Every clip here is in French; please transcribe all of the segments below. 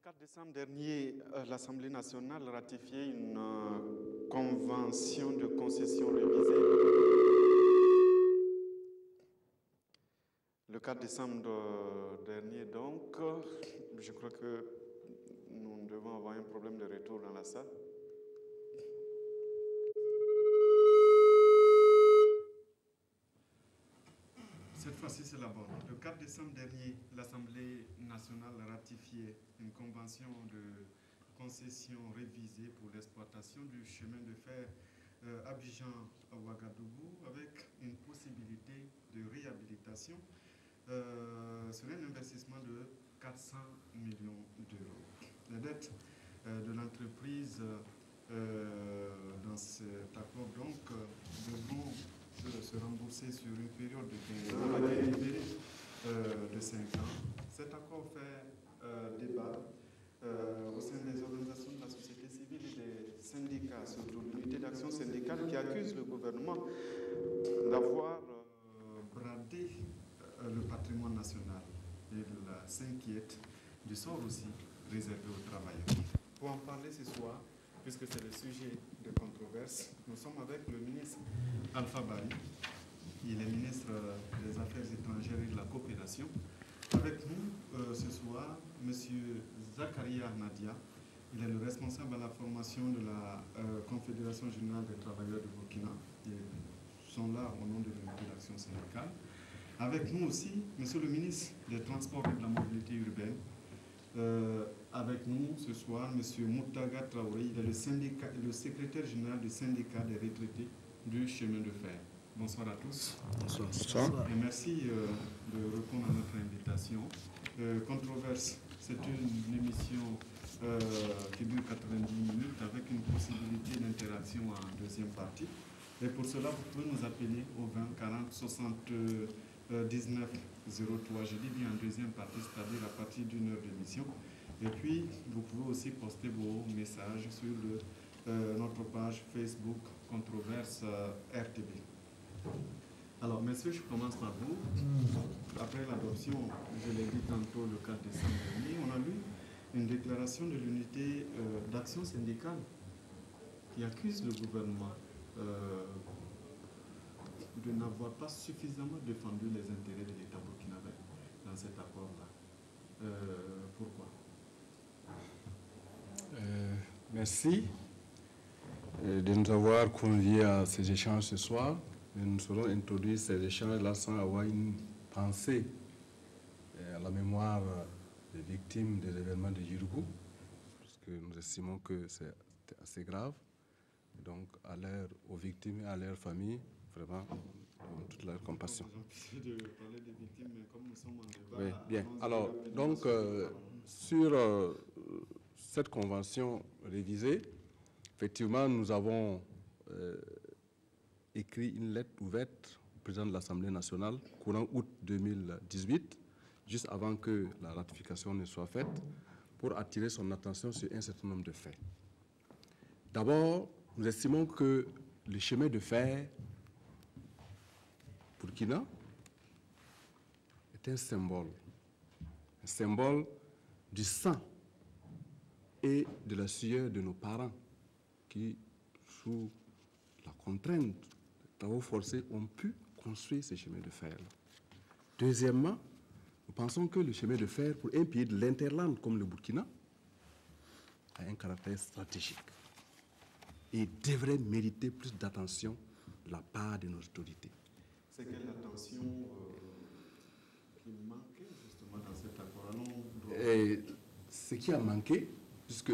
4 décembre dernier, l'Assemblée nationale ratifiait une convention de concession révisée. Le 4 décembre dernier, donc, je crois que nous devons avoir un problème de retour dans la salle. Cette fois-ci, c'est la bonne. Le 4 décembre dernier, l'Assemblée nationale a ratifié une convention de concession révisée pour l'exploitation du chemin de fer Abidjan-Ouagadougou avec une possibilité de réhabilitation sur un investissement de 400 millions d'euros. Les dettes de l'entreprise dans cet accord donc devront se rembourser sur une période de 15 ans avec une durée de 5 ans. Cet accord fait débat au sein des organisations de la société civile et des syndicats, surtout l'unité d'action syndicale qui accuse le gouvernement d'avoir bradé le patrimoine national et s'inquiète du sort aussi réservé aux travailleurs. Pour en parler ce soir, puisque c'est le sujet de controverse, nous sommes avec le ministre Alpha Bari. Il est ministre des Affaires étrangères et de la coopération. Avec nous ce soir, M. Zakaria Nadia. Il est le responsable à la formation de la Confédération générale des travailleurs du Burkina. Ils sont là au nom de l'unité d'action syndicale. Avec nous aussi, M. le ministre des Transports et de la Mobilité urbaine. Avec nous ce soir, M. Moutaga Traoré, il est le secrétaire général du syndicat des retraités du chemin de fer. Bonsoir à tous. Bonsoir. Bonsoir. Et merci de répondre à notre invitation. Controverse, c'est une émission qui dure 90 minutes avec une possibilité d'interaction en deuxième partie. Et pour cela, vous pouvez nous appeler au 20 40 79 03, je dis bien en deuxième partie, c'est-à-dire à partir d'une heure d'émission. Et puis, vous pouvez aussi poster vos messages sur notre page Facebook Controverse RTB. Alors, messieurs, je commence par vous. Après l'adoption, je l'ai dit tantôt, le 4 décembre dernier, on a lu une déclaration de l'unité d'action syndicale qui accuse le gouvernement de n'avoir pas suffisamment défendu les intérêts de l'État burkinabé dans cet accord-là. Pourquoi? Merci de nous avoir conviés à ces échanges ce soir. Et nous allons introduire ces échanges-là sans avoir une pensée à la mémoire des victimes des événements de Djirougou, parce que nous estimons que c'est assez grave. Et donc, aux victimes et à leurs familles, vraiment, toute leur compassion. Oui, bien. Alors, donc, sur cette convention révisée, effectivement, nous avons écrit une lettre ouverte au président de l'Assemblée nationale courant août 2018, juste avant que la ratification ne soit faite, pour attirer son attention sur un certain nombre de faits. D'abord, nous estimons que le chemin de fer Burkina est un symbole du sang et de la sueur de nos parents qui, sous la contrainte des travaux forcés, ont pu construire ce chemin de fer. Deuxièmement, nous pensons que le chemin de fer, pour un pays de l'interland comme le Burkina, a un caractère stratégique et devrait mériter plus d'attention de la part de nos autorités. C'est quelle attention qui manquait justement dans cet accord? Ce qui a manqué, puisque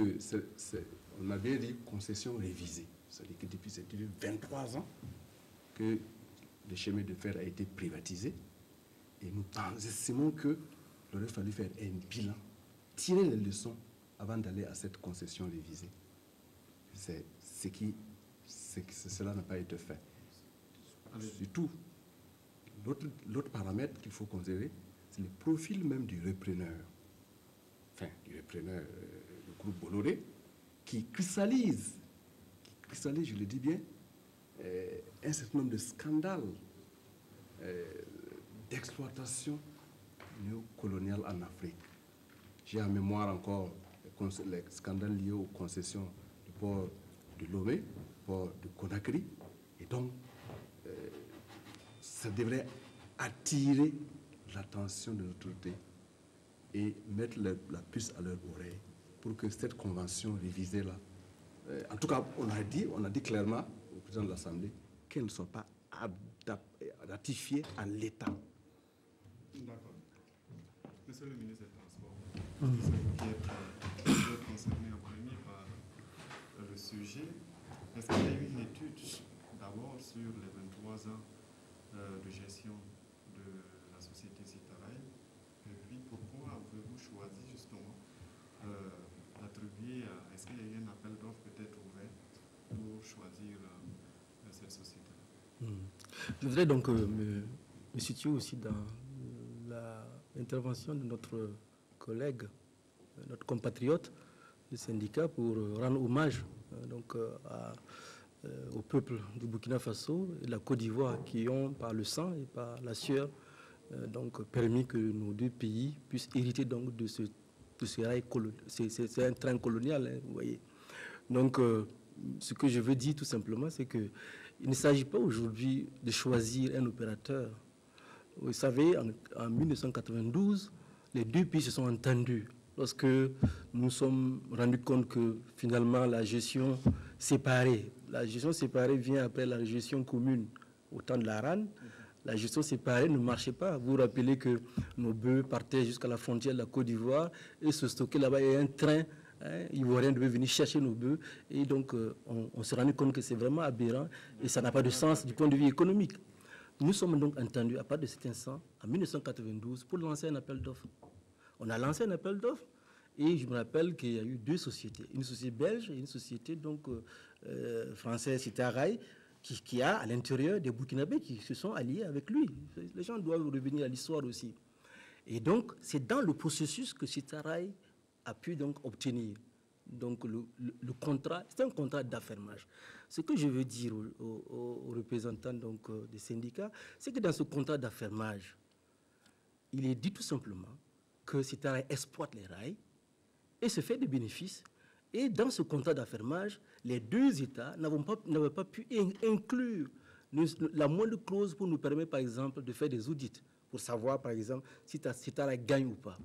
on avait dit concession révisée, c'est-à-dire que depuis 23 ans que le chemin de fer a été privatisé, et nous estimons qu'il aurait fallu faire un bilan, tirer les leçons avant d'aller à cette concession révisée. Cela n'a pas été fait. Surtout, l'autre paramètre qu'il faut considérer, c'est le profil même du repreneur. Enfin, du repreneur du groupe Bolloré, qui cristallise, je le dis bien, un certain nombre de scandales d'exploitation néocoloniale en Afrique. J'ai en mémoire encore les scandales liés aux concessions du port de Lomé, du port de Conakry. Et donc, ça devrait attirer l'attention de l'autorité et mettre la puce à leur oreille pour que cette convention révisée-là, en tout cas, on a dit clairement au président de l'Assemblée qu'elle ne soit pas ratifiée en l'état. D'accord. Monsieur le ministre des Transports, c'est vous qui êtes concerné en premier par le sujet. Est-ce qu'il y a eu une étude d'abord sur les 23 ans de gestion de la société Citarail? Et puis pourquoi avez-vous choisi justement d'attribuer, est-ce qu'il y a eu un appel d'offres peut-être ouvert pour choisir cette société? Je voudrais donc me situer aussi dans l'intervention de notre collègue, notre compatriote du syndicat, pour rendre hommage au peuple du Burkina Faso et de la Côte d'Ivoire qui ont, par le sang et par la sueur, permis que nos deux pays puissent hériter donc de ce rail colonial. C'est un train colonial, hein, vous voyez. Donc, ce que je veux dire tout simplement, c'est qu'il ne s'agit pas aujourd'hui de choisir un opérateur. Vous savez, en 1992, les deux pays se sont entendus lorsque nous nous sommes rendus compte que finalement la gestion séparée vient après la gestion commune au temps de la RAN. La gestion séparée ne marchait pas. Vous vous rappelez que nos bœufs partaient jusqu'à la frontière de la Côte d'Ivoire et se stockaient là-bas. Il y a un train ivoirien devait venir chercher nos bœufs. Et donc, on s'est rendu compte que c'est vraiment aberrant et ça n'a pas de sens du point de vue économique. Nous sommes donc entendus à partir de cet instant, en 1992, pour lancer un appel d'offres. On a lancé un appel d'offres et je me rappelle qu'il y a eu deux sociétés, une société belge et une société donc, française, Citarail, qui a à l'intérieur des Burkinabés qui se sont alliés avec lui. Les gens doivent revenir à l'histoire aussi. Et donc, c'est dans le processus que Citarail a pu donc obtenir donc le contrat. C'est un contrat d'affermage. Ce que je veux dire aux représentants donc, des syndicats, c'est que dans ce contrat d'affermage, il est dit tout simplement que Citarail exploite les rails et se fait des bénéfices. Et dans ce contrat d'affermage, les deux États n'avaient pas pu inclure la moindre clause pour nous permettre, par exemple, de faire des audits, pour savoir, par exemple, si Citarail gagne ou pas.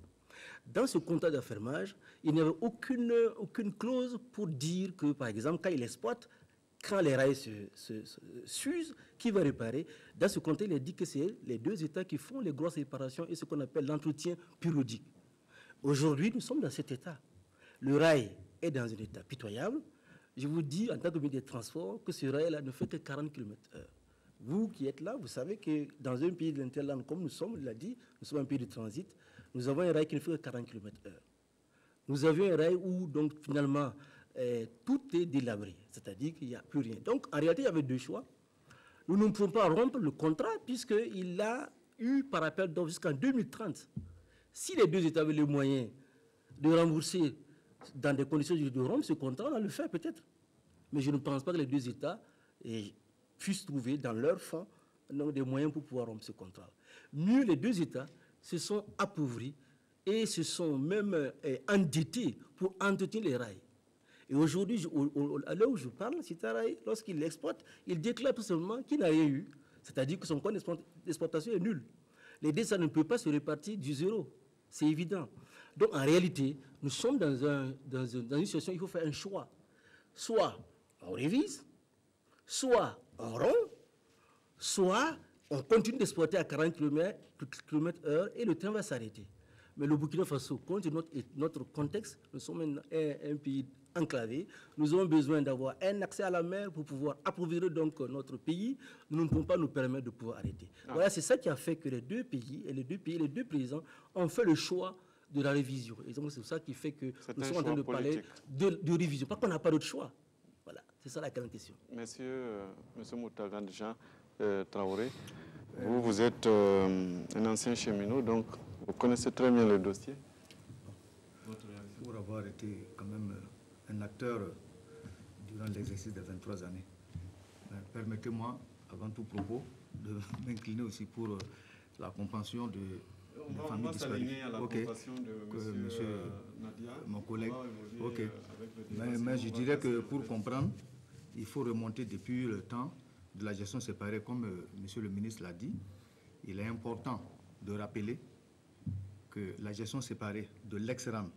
Dans ce contrat d'affermage, il n'y avait aucune clause pour dire que, par exemple, quand il exploite, quand les rails s'usent, qui va réparer? Dans ce contrat, il est dit que c'est les deux États qui font les grosses réparations et ce qu'on appelle l'entretien périodique. Aujourd'hui, nous sommes dans cet état. Le rail est dans un état pitoyable. Je vous dis, en tant que ministre des Transports, que ce rail-là ne fait que 40 km/h. Vous qui êtes là, vous savez que dans un pays de l'interland, comme nous sommes, il l'a dit, nous sommes un pays de transit, nous avons un rail qui ne fait que 40 km/h. Nous avions un rail où, donc, finalement, tout est délabré, c'est-à-dire qu'il n'y a plus rien. Donc, en réalité, il y avait deux choix. Nous ne pouvons pas rompre le contrat puisqu'il a eu par appel d'offres jusqu'en 2030. Si les deux États avaient les moyens de rembourser dans des conditions de rompre ce contrat, on a le fait peut-être. Mais je ne pense pas que les deux États puissent trouver dans leur fonds des moyens pour pouvoir rompre ce contrat. Mieux, les deux États se sont appauvris et se sont même endettés pour entretenir les rails. Et aujourd'hui, à l'heure où je parle, Citarail, lorsqu'il l'exploite, il déclare tout simplement qu'il n'a rien eu. C'est-à-dire que son compte d'exploitation est nul. Les deux États ne peuvent pas se répartir du zéro. C'est évident. Donc, en réalité, nous sommes dans une situation où il faut faire un choix. Soit on révise, soit on rompt, soit on continue d'exploiter à 40 km/h et le train va s'arrêter. Mais le Burkina Faso, compte tenu de notre contexte, nous sommes un pays enclavé. Nous avons besoin d'avoir un accès à la mer pour pouvoir approvisionner donc notre pays. Nous ne pouvons pas nous permettre de pouvoir arrêter. Voilà, c'est ça qui a fait que les deux présidents ont fait le choix de la révision. Et donc, c'est ça qui fait que nous sommes en train de parler de révision. Parce qu'on n'a pas d'autre choix. Voilà, c'est ça la grande question. Monsieur Moutagan Jean Traoré, vous êtes un ancien cheminot, donc vous connaissez très bien le dossier. Pour avoir été quand même un acteur durant l'exercice des 23 années, permettez-moi, avant tout propos, de m'incliner aussi pour la compréhension de On va s'aligner à la proposition de monsieur Nadia, mon collègue. Ok. Mais je dirais que pour comprendre, il faut remonter depuis le temps de la gestion séparée, comme monsieur le ministre l'a dit. Il est important de rappeler que la gestion séparée de l'ex-RAM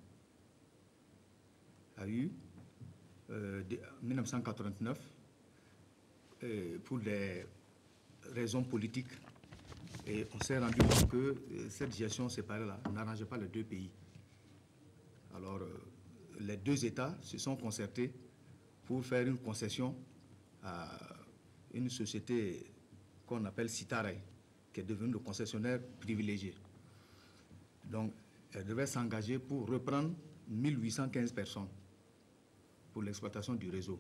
a eu en 1989 pour des raisons politiques. Et on s'est rendu compte que cette gestion séparée-là n'arrangeait pas les deux pays. Alors, les deux États se sont concertés pour faire une concession à une société qu'on appelle Citaray, qui est devenue le concessionnaire privilégié. Donc, elle devait s'engager pour reprendre 1815 personnes pour l'exploitation du réseau,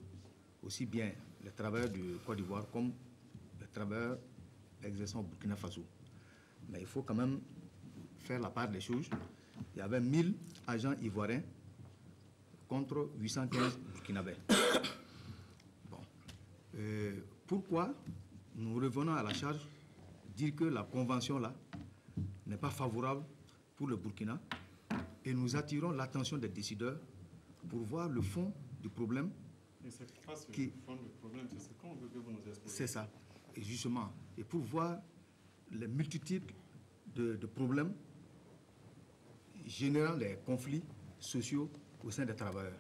aussi bien les travailleurs du Côte d'Ivoire comme les travailleurs exerçant au Burkina Faso. Mais il faut quand même faire la part des choses. Il y avait 1000 agents ivoiriens contre 815 burkinabés. Bon. Pourquoi nous revenons à la charge, dire que la convention-là n'est pas favorable pour le Burkina, et nous attirons l'attention des décideurs pour voir le fond du problème. Et c'est pas ce fond du problème, c'est ce qu'on veut que vous nous expliquiez. C'est ça, et justement, et pour voir les multitudes de problèmes générant les conflits sociaux au sein des travailleurs.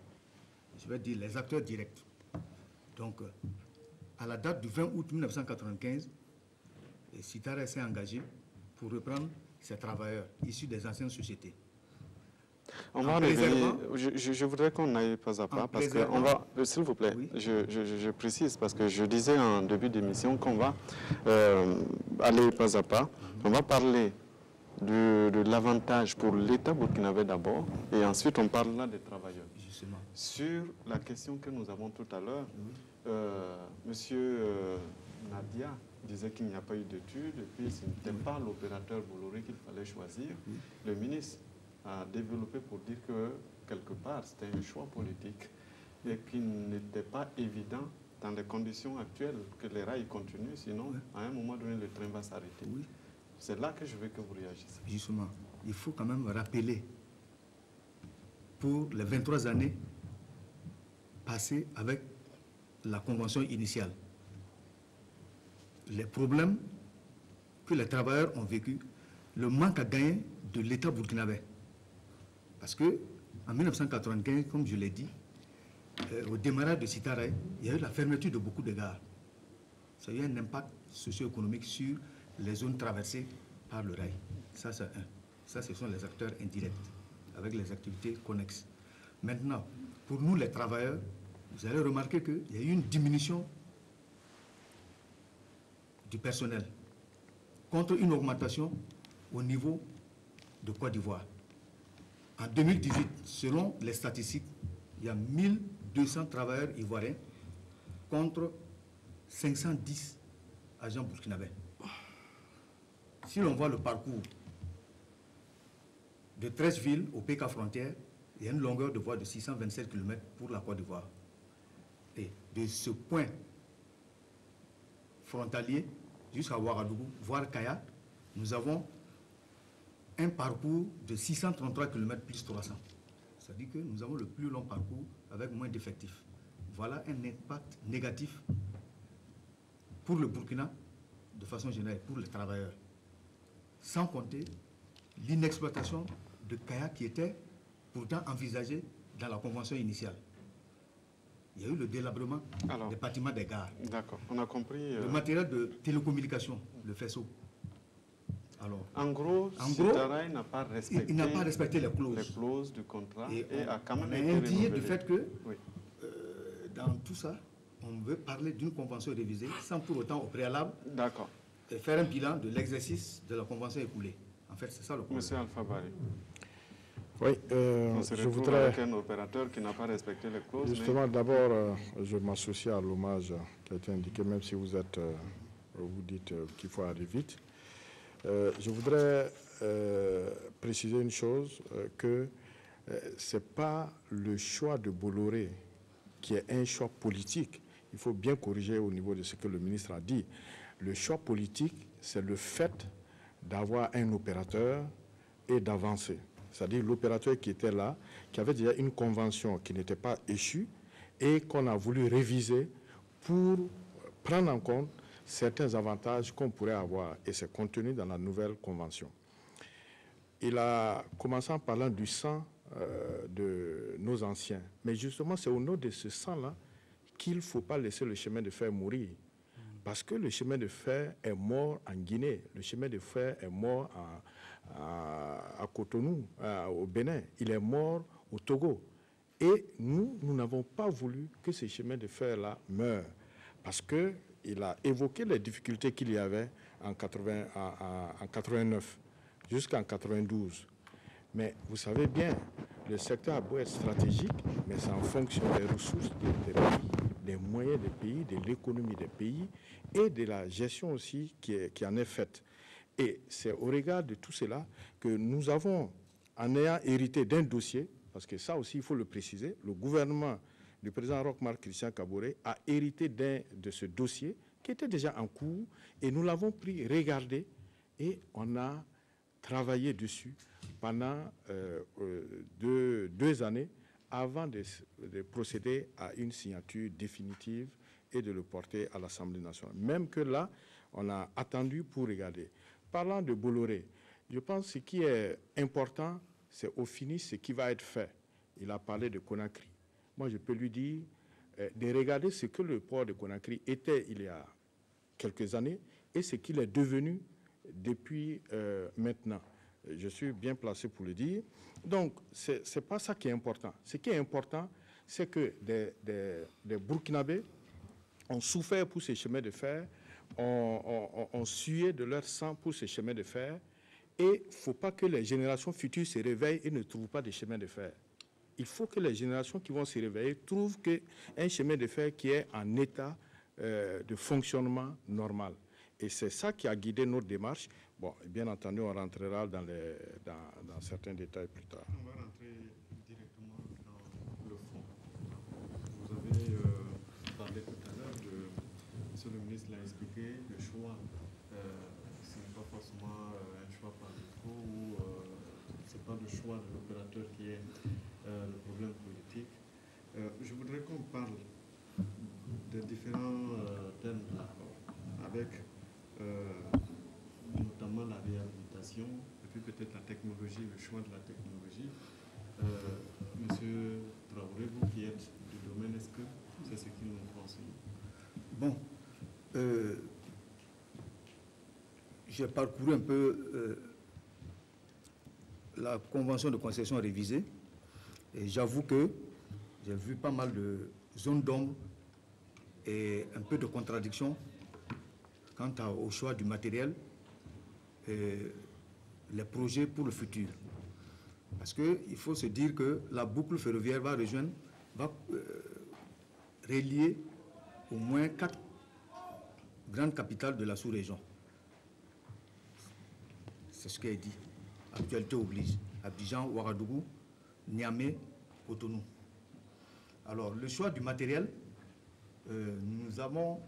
Je vais dire les acteurs directs. Donc, à la date du 20 août 1995, Citaray s'est engagé pour reprendre ces travailleurs issus des anciennes sociétés. On va revenir. Je voudrais qu'on aille pas à pas, parce qu'on va, s'il vous plaît, oui. je précise, parce que je disais en début d'émission qu'on va aller pas à pas. On va parler de l'avantage pour l'État burkinabé d'abord, et ensuite on parlera des travailleurs. Justement. Sur la question que nous avons tout à l'heure, monsieur Nadia disait qu'il n'y a pas eu d'études, et puis ce n'était pas l'opérateur Bolloré qu'il fallait choisir. Le ministre a développé pour dire que, quelque part, c'était un choix politique et qu'il n'était pas évident, dans les conditions actuelles, que les rails continuent, sinon, à un moment donné, le train va s'arrêter. Oui. C'est là que je veux que vous réagissiez. Justement, il faut quand même rappeler, pour les 23 années passées avec la convention initiale, les problèmes que les travailleurs ont vécu, le manque à gagner de l'État burkinabé. Parce que en 1995, comme je l'ai dit, au démarrage de Citaray, il y a eu la fermeture de beaucoup de gares. Ça a eu un impact socio-économique sur les zones traversées par le rail. Ça, c'est un. Ça, ce sont les acteurs indirects, avec les activités connexes. Maintenant, pour nous, les travailleurs, vous allez remarquer qu'il y a eu une diminution du personnel contre une augmentation au niveau de Côte d'Ivoire. En 2018, selon les statistiques, il y a 1200 travailleurs ivoiriens contre 510 agents burkinabés. Si l'on voit le parcours de 13 villes au PK frontière, il y a une longueur de voie de 627 km pour la Côte d'Ivoire. Et de ce point frontalier jusqu'à Ouagadougou, voire Kaya, nous avons un parcours de 633 km plus 300. C'est-à-dire que nous avons le plus long parcours avec moins d'effectifs. Voilà un impact négatif pour le Burkina, de façon générale, pour les travailleurs. Sans compter l'inexploitation de Kaya qui était pourtant envisagée dans la convention initiale. Il y a eu le délabrement des bâtiments des gares. D'accord, on a compris. Le matériel de télécommunication, le faisceau. Alors, en gros, Citaray n'a pas respecté, il n'a pas respecté les clauses du contrat et a quand même été renouvelé. Du fait que, dans tout ça, on veut parler d'une convention révisée sans pour autant au préalable faire un bilan de l'exercice de la convention écoulée. En fait, c'est ça le problème. Monsieur Alpha Barry. Oui, je voudrais... avec un opérateur qui n'a pas respecté les clauses. Justement, d'abord, je m'associe à l'hommage qui a été indiqué, même si vous dites qu'il faut aller vite. Je voudrais préciser une chose, que ce n'est pas le choix de Bolloré qui est un choix politique. Il faut bien corriger au niveau de ce que le ministre a dit. Le choix politique, c'est le fait d'avoir un opérateur et d'avancer. C'est-à-dire l'opérateur qui était là, qui avait déjà une convention qui n'était pas échue et qu'on a voulu réviser pour prendre en compte certains avantages qu'on pourrait avoir, et c'est contenu dans la nouvelle convention. Il a commencé en parlant du sang de nos anciens. Mais justement, c'est au nom de ce sang-là qu'il ne faut pas laisser le chemin de fer mourir. Parce que le chemin de fer est mort en Guinée, le chemin de fer est mort à Cotonou, au Bénin, il est mort au Togo. Et nous n'avons pas voulu que ce chemin de fer-là meure. Parce qu'il a évoqué les difficultés qu'il y avait en 89 jusqu'en 92. Mais vous savez bien, le secteur a beau être stratégique, mais c'est en fonction des ressources des pays, des moyens des pays, de l'économie des pays et de la gestion aussi qui en est faite. Et c'est au regard de tout cela que nous avons, en ayant hérité d'un dossier, parce que ça aussi il faut le préciser, le gouvernement du président Roch-Marc Christian Kaboré a hérité de ce dossier qui était déjà en cours et nous l'avons pris, regardé et on a travaillé dessus pendant 2 années avant de procéder à une signature définitive et de le porter à l'Assemblée nationale. Même que là, on a attendu pour regarder. Parlant de Bolloré, je pense que ce qui est important, c'est au finish ce qui va être fait. Il a parlé de Conakry. Moi, je peux lui dire de regarder ce que le port de Conakry était il y a quelques années et ce qu'il est devenu depuis maintenant. Je suis bien placé pour le dire. Donc, ce n'est pas ça qui est important. Ce qui est important, c'est que des Burkinabés ont souffert pour ces chemins de fer, ont sué de leur sang pour ces chemins de fer, et il ne faut pas que les générations futures se réveillent et ne trouvent pas de chemin de fer. Il faut que les générations qui vont se réveiller trouvent un chemin de fer qui est en état de fonctionnement normal. Et c'est ça qui a guidé notre démarche. Bon, bien entendu, on rentrera dans certains détails plus tard. On va rentrer directement dans le fond. Vous avez parlé tout à l'heure monsieur le ministre l'a expliqué, le choix, ce n'est pas forcément un choix par défaut ou ce n'est pas le choix de l'opérateur qui est le problème politique. Je voudrais qu'on parle des différents thèmes avec notamment la réhabilitation et puis peut-être la technologie, le choix de la technologie. Monsieur Traoré, vous qui êtes du domaine, est-ce que c'est ce qui nous conseille? Bon, j'ai parcouru un peu la convention de concession révisée et j'avoue que j'ai vu pas mal de zones d'ombre et un peu de contradiction quant au choix du matériel et les projets pour le futur. Parce qu'il faut se dire que la boucle ferroviaire va relier au moins 4 grandes capitales de la sous-région. C'est ce qui est dit. Actualité oblige. Abidjan, Ouagadougou, Niamey, Cotonou. Alors, le choix du matériel, nous avons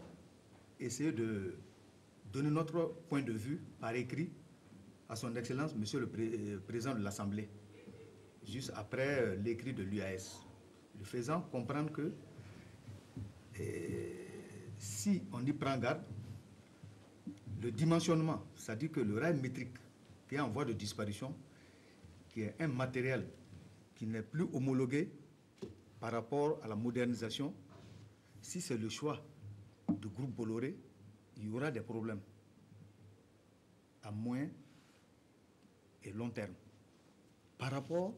essayé de donner notre point de vue par écrit à son Excellence, Monsieur le Président de l'Assemblée, juste après l'écrit de l'UAS, lui faisant comprendre que si on y prend garde, le dimensionnement, c'est-à-dire que le rail métrique qui est en voie de disparition, qui est un matériel qui n'est plus homologué par rapport à la modernisation, si c'est le choix du groupe Bolloré, il y aura des problèmes à moyen et long terme par rapport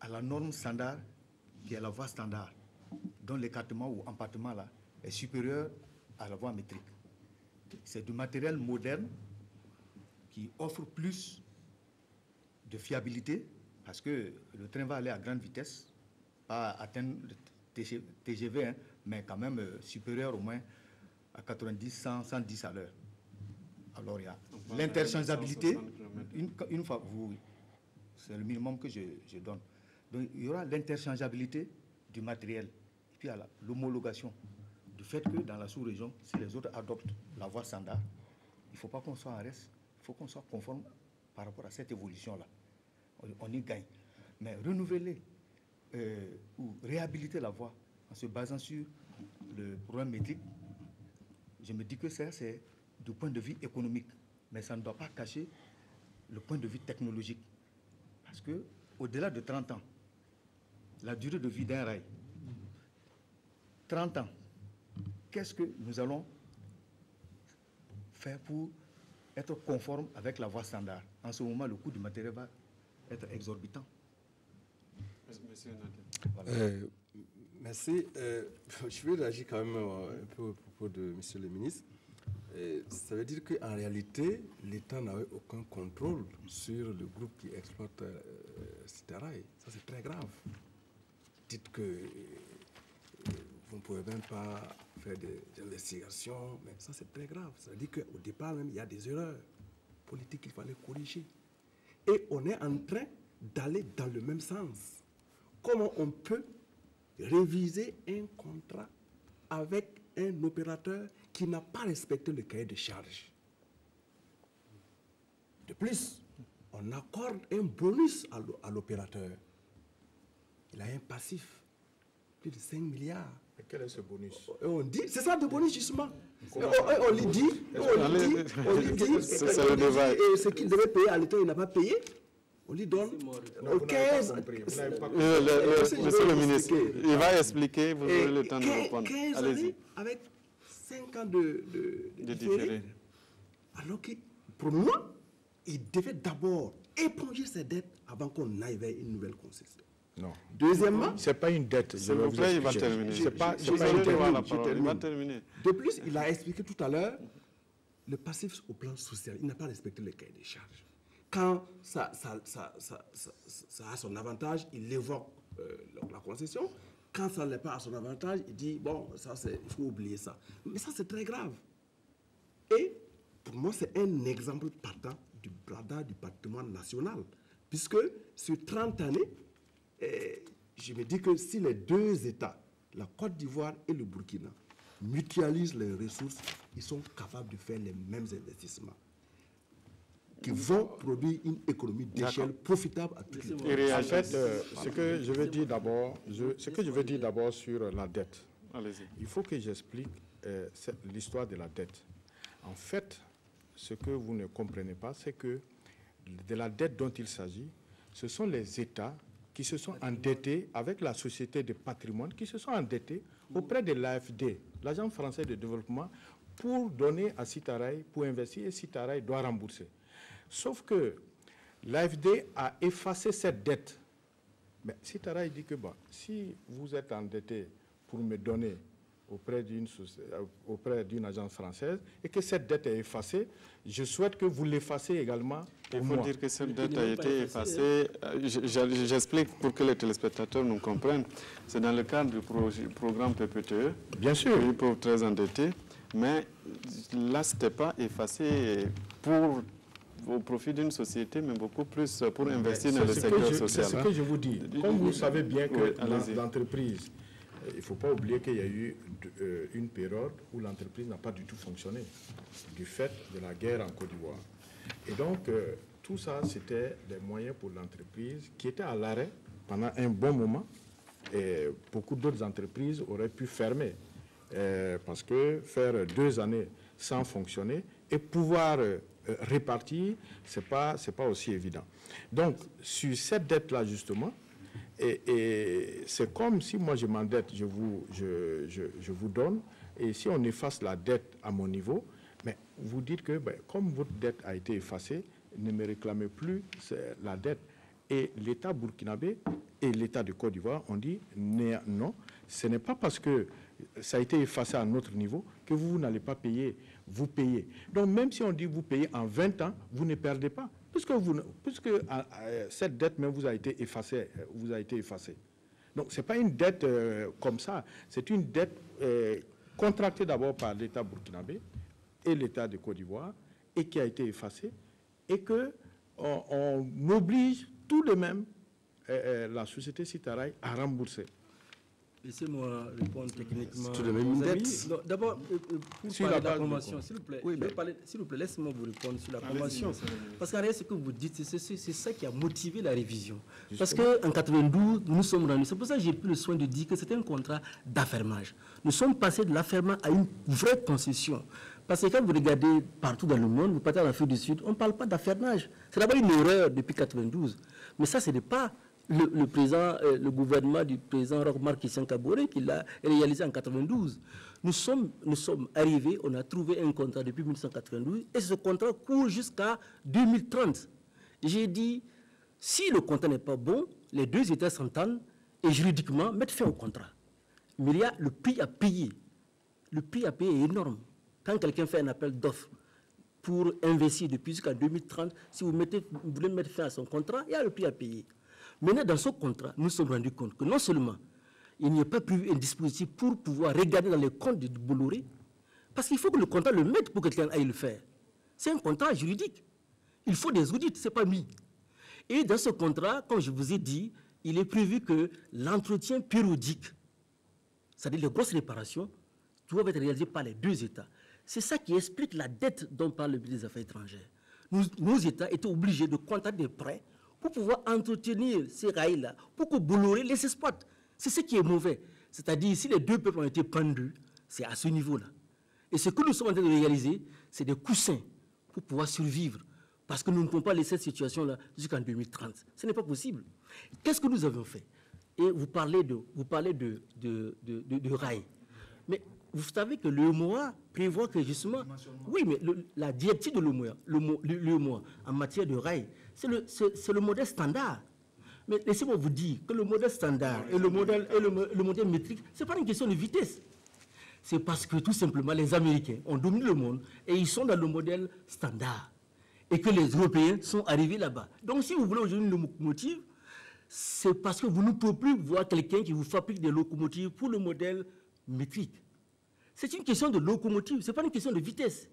à la norme standard qui est la voie standard, dont l'écartement ou empattement là est supérieur à la voie métrique. C'est du matériel moderne qui offre plus de fiabilité parce que le train va aller à grande vitesse, pas atteindre le TGV, hein, mais quand même supérieur au moins à 90, 100, 110 à l'heure. Alors il y a l'interchangeabilité, une fois, oui, c'est le minimum que je donne. Donc il y aura l'interchangeabilité du matériel, et puis il y a l'homologation du fait que dans la sous-région, si les autres adoptent la voie standard, il ne faut pas qu'on soit en reste, il faut qu'on soit conforme par rapport à cette évolution-là. On y gagne. Mais renouveler ou réhabiliter la voie en se basant sur le problème métrique, je me dis que ça, c'est du point de vue économique. Mais ça ne doit pas cacher le point de vue technologique. Parce qu'au-delà de 30 ans, la durée de vie d'un rail, 30 ans, qu'est-ce que nous allons faire pour être conforme avec la voie standard? En ce moment, le coût du matériel va être exorbitant. Monsieur Nadir. Merci. Je vais réagir quand même un peu au propos de Monsieur le ministre. Ça veut dire qu'en réalité, l'État n'avait aucun contrôle sur le groupe qui exploite Citaraï. Ça, c'est très grave. Dites que vous ne pouvez même pas faire des investigations, mais ça, c'est très grave. Ça veut dire qu'au départ, même, il y a des erreurs politiques qu'il fallait corriger. Et on est en train d'aller dans le même sens. Comment on peut réviser un contrat avec un opérateur qui n'a pas respecté le cahier de charges? De plus, on accorde un bonus à l'opérateur. Il a un passif, plus de 5 milliards. Et quel est ce bonus? Et on dit, c'est ça le bonus justement. On lui dit, ce qu'il devait payer à l'État, il n'a pas payé. On lui donne au 15. Monsieur le ministre, il va expliquer, vous aurez le temps de répondre. Allez-y. Avec 5 ans de différé. Alors que, pour moi, il devait d'abord éponger ses dettes avant qu'on aille vers une nouvelle concession. Non. Deuxièmement, ce n'est pas une dette. S'il vous plaît, il va terminer. Il va terminer. De plus, il a expliqué tout à l'heure le passif au plan social. Il n'a pas respecté le cahier des charges. Quand ça a son avantage, il évoque la concession. Quand ça n'est pas à son avantage, il dit, bon, il faut oublier ça. Mais ça, c'est très grave. Et pour moi, c'est un exemple partant du bradage du patrimoine national. Puisque sur 30 années, je me dis que si les deux États, la Côte d'Ivoire et le Burkina, mutualisent les ressources, ils sont capables de faire les mêmes investissements qui vont produire une économie d'échelle profitable à toutes les parties. En fait, ce que je veux dire d'abord, sur la dette, il faut que j'explique l'histoire de la dette. En fait, ce que vous ne comprenez pas, c'est que de la dette dont il s'agit, ce sont les États qui se sont endettés avec la Société de patrimoine, qui se sont endettés auprès de l'AFD, l'Agence française de développement, pour donner à Citaraï, pour investir, et Citaraï doit rembourser. Sauf que l'AFD a effacé cette dette. Mais Citaraï dit que si vous êtes endetté pour me donner auprès d'une agence française et que cette dette est effacée, je souhaite que vous l'effacez également. Il faut dire que cette dette a été effacée. J'explique pour que les téléspectateurs nous comprennent. C'est dans le cadre du programme PPTE. Bien sûr. Ils peuvent très endettés. Mais là, ce n'était pas effacé au profit d'une société, mais beaucoup plus pour investir dans le secteur social. C'est ce que je vous dis. Comme vous savez bien que dans l'entreprise, il ne faut pas oublier qu'il y a eu une période où l'entreprise n'a pas du tout fonctionné du fait de la guerre en Côte d'Ivoire. Et donc, tout ça, c'était des moyens pour l'entreprise qui était à l'arrêt pendant un bon moment. Et beaucoup d'autres entreprises auraient pu fermer. Parce que faire 2 années sans fonctionner et pouvoir répartir, ce n'est pas aussi évident. Donc, sur cette dette-là, justement, et c'est comme si moi je m'endette, je vous donne, et si on efface la dette à mon niveau, mais vous dites que comme votre dette a été effacée, ne me réclamez plus la dette. Et l'État burkinabé et l'État de Côte d'Ivoire ont dit non, ce n'est pas parce que ça a été effacé à notre niveau que vous n'allez pas payer, vous payez. Donc même si on dit vous payez en 20 ans, vous ne perdez pas. Puisque cette dette même vous a été effacée. Donc, ce n'est pas une dette comme ça. C'est une dette contractée d'abord par l'État burkinabé et l'État de Côte d'Ivoire et qui a été effacée et qu'on oblige tout de même la société Citaraï à rembourser. Laissez-moi répondre techniquement. C'est tout de même une dette. D'abord, pour Sur parler de la la base convention, s'il vous plaît, Oui, mais- s'il vous plaît, laissez-moi vous répondre sur la convention. Parce qu'en réalité, ce que vous dites, c'est ça qui a motivé la révision. Parce qu'en 92, nous sommes rendus. C'est pour ça que j'ai pris le soin de dire que c'était un contrat d'affermage. Nous sommes passés de l'affermage à une vraie concession. Parce que quand vous regardez partout dans le monde, vous partez en Afrique du Sud, on ne parle pas d'affermage. C'est d'abord une erreur depuis 92. Mais ça, ce n'est pas le gouvernement du président Roch-Marc Christian Kaboré qui l'a réalisé en 92. Nous sommes arrivés, on a trouvé un contrat depuis 1992 et ce contrat court jusqu'à 2030. J'ai dit, si le contrat n'est pas bon, les deux États s'entendent et juridiquement mettent fin au contrat. Mais il y a le prix à payer. Le prix à payer est énorme. Quand quelqu'un fait un appel d'offres pour investir depuis jusqu'à 2030, si vous voulez mettre fin à son contrat, il y a le prix à payer. Maintenant, dans ce contrat, nous nous sommes rendus compte que non seulement il n'y a pas prévu un dispositif pour pouvoir regarder dans les comptes de Bolloré, parce qu'il faut que le contrat le mette pour que quelqu'un aille le faire. C'est un contrat juridique. Il faut des audits, ce n'est pas mis. Et dans ce contrat, comme je vous ai dit, il est prévu que l'entretien périodique, c'est-à-dire les grosses réparations, doivent être réalisées par les deux États. C'est ça qui explique la dette dont parle le ministre des Affaires étrangères. Nos États étaient obligés de contracter des prêts pour pouvoir entretenir ces rails-là, pour que Bolloré les exploite. C'est ce qui est mauvais. C'est-à-dire, si les deux peuples ont été pendus, c'est à ce niveau-là. Et ce que nous sommes en train de réaliser, c'est des coussins pour pouvoir survivre. Parce que nous ne pouvons pas laisser cette situation-là jusqu'en 2030. Ce n'est pas possible. Qu'est-ce que nous avons fait? Et vous parlez de rails. Mais vous savez que l'UEMOA prévoit que justement... Oui, mais la directive de l'UEMOA en matière de rails, c'est le modèle standard. Mais laissez-moi vous dire que le modèle standard et le modèle métrique, ce n'est pas une question de vitesse. C'est parce que tout simplement les Américains ont dominé le monde et ils sont dans le modèle standard. Et que les Européens sont arrivés là-bas. Donc si vous voulez aujourd'hui une locomotive, c'est parce que vous ne pouvez plus voir quelqu'un qui vous fabrique des locomotives pour le modèle métrique. C'est une question de locomotive, ce n'est pas une question de vitesse.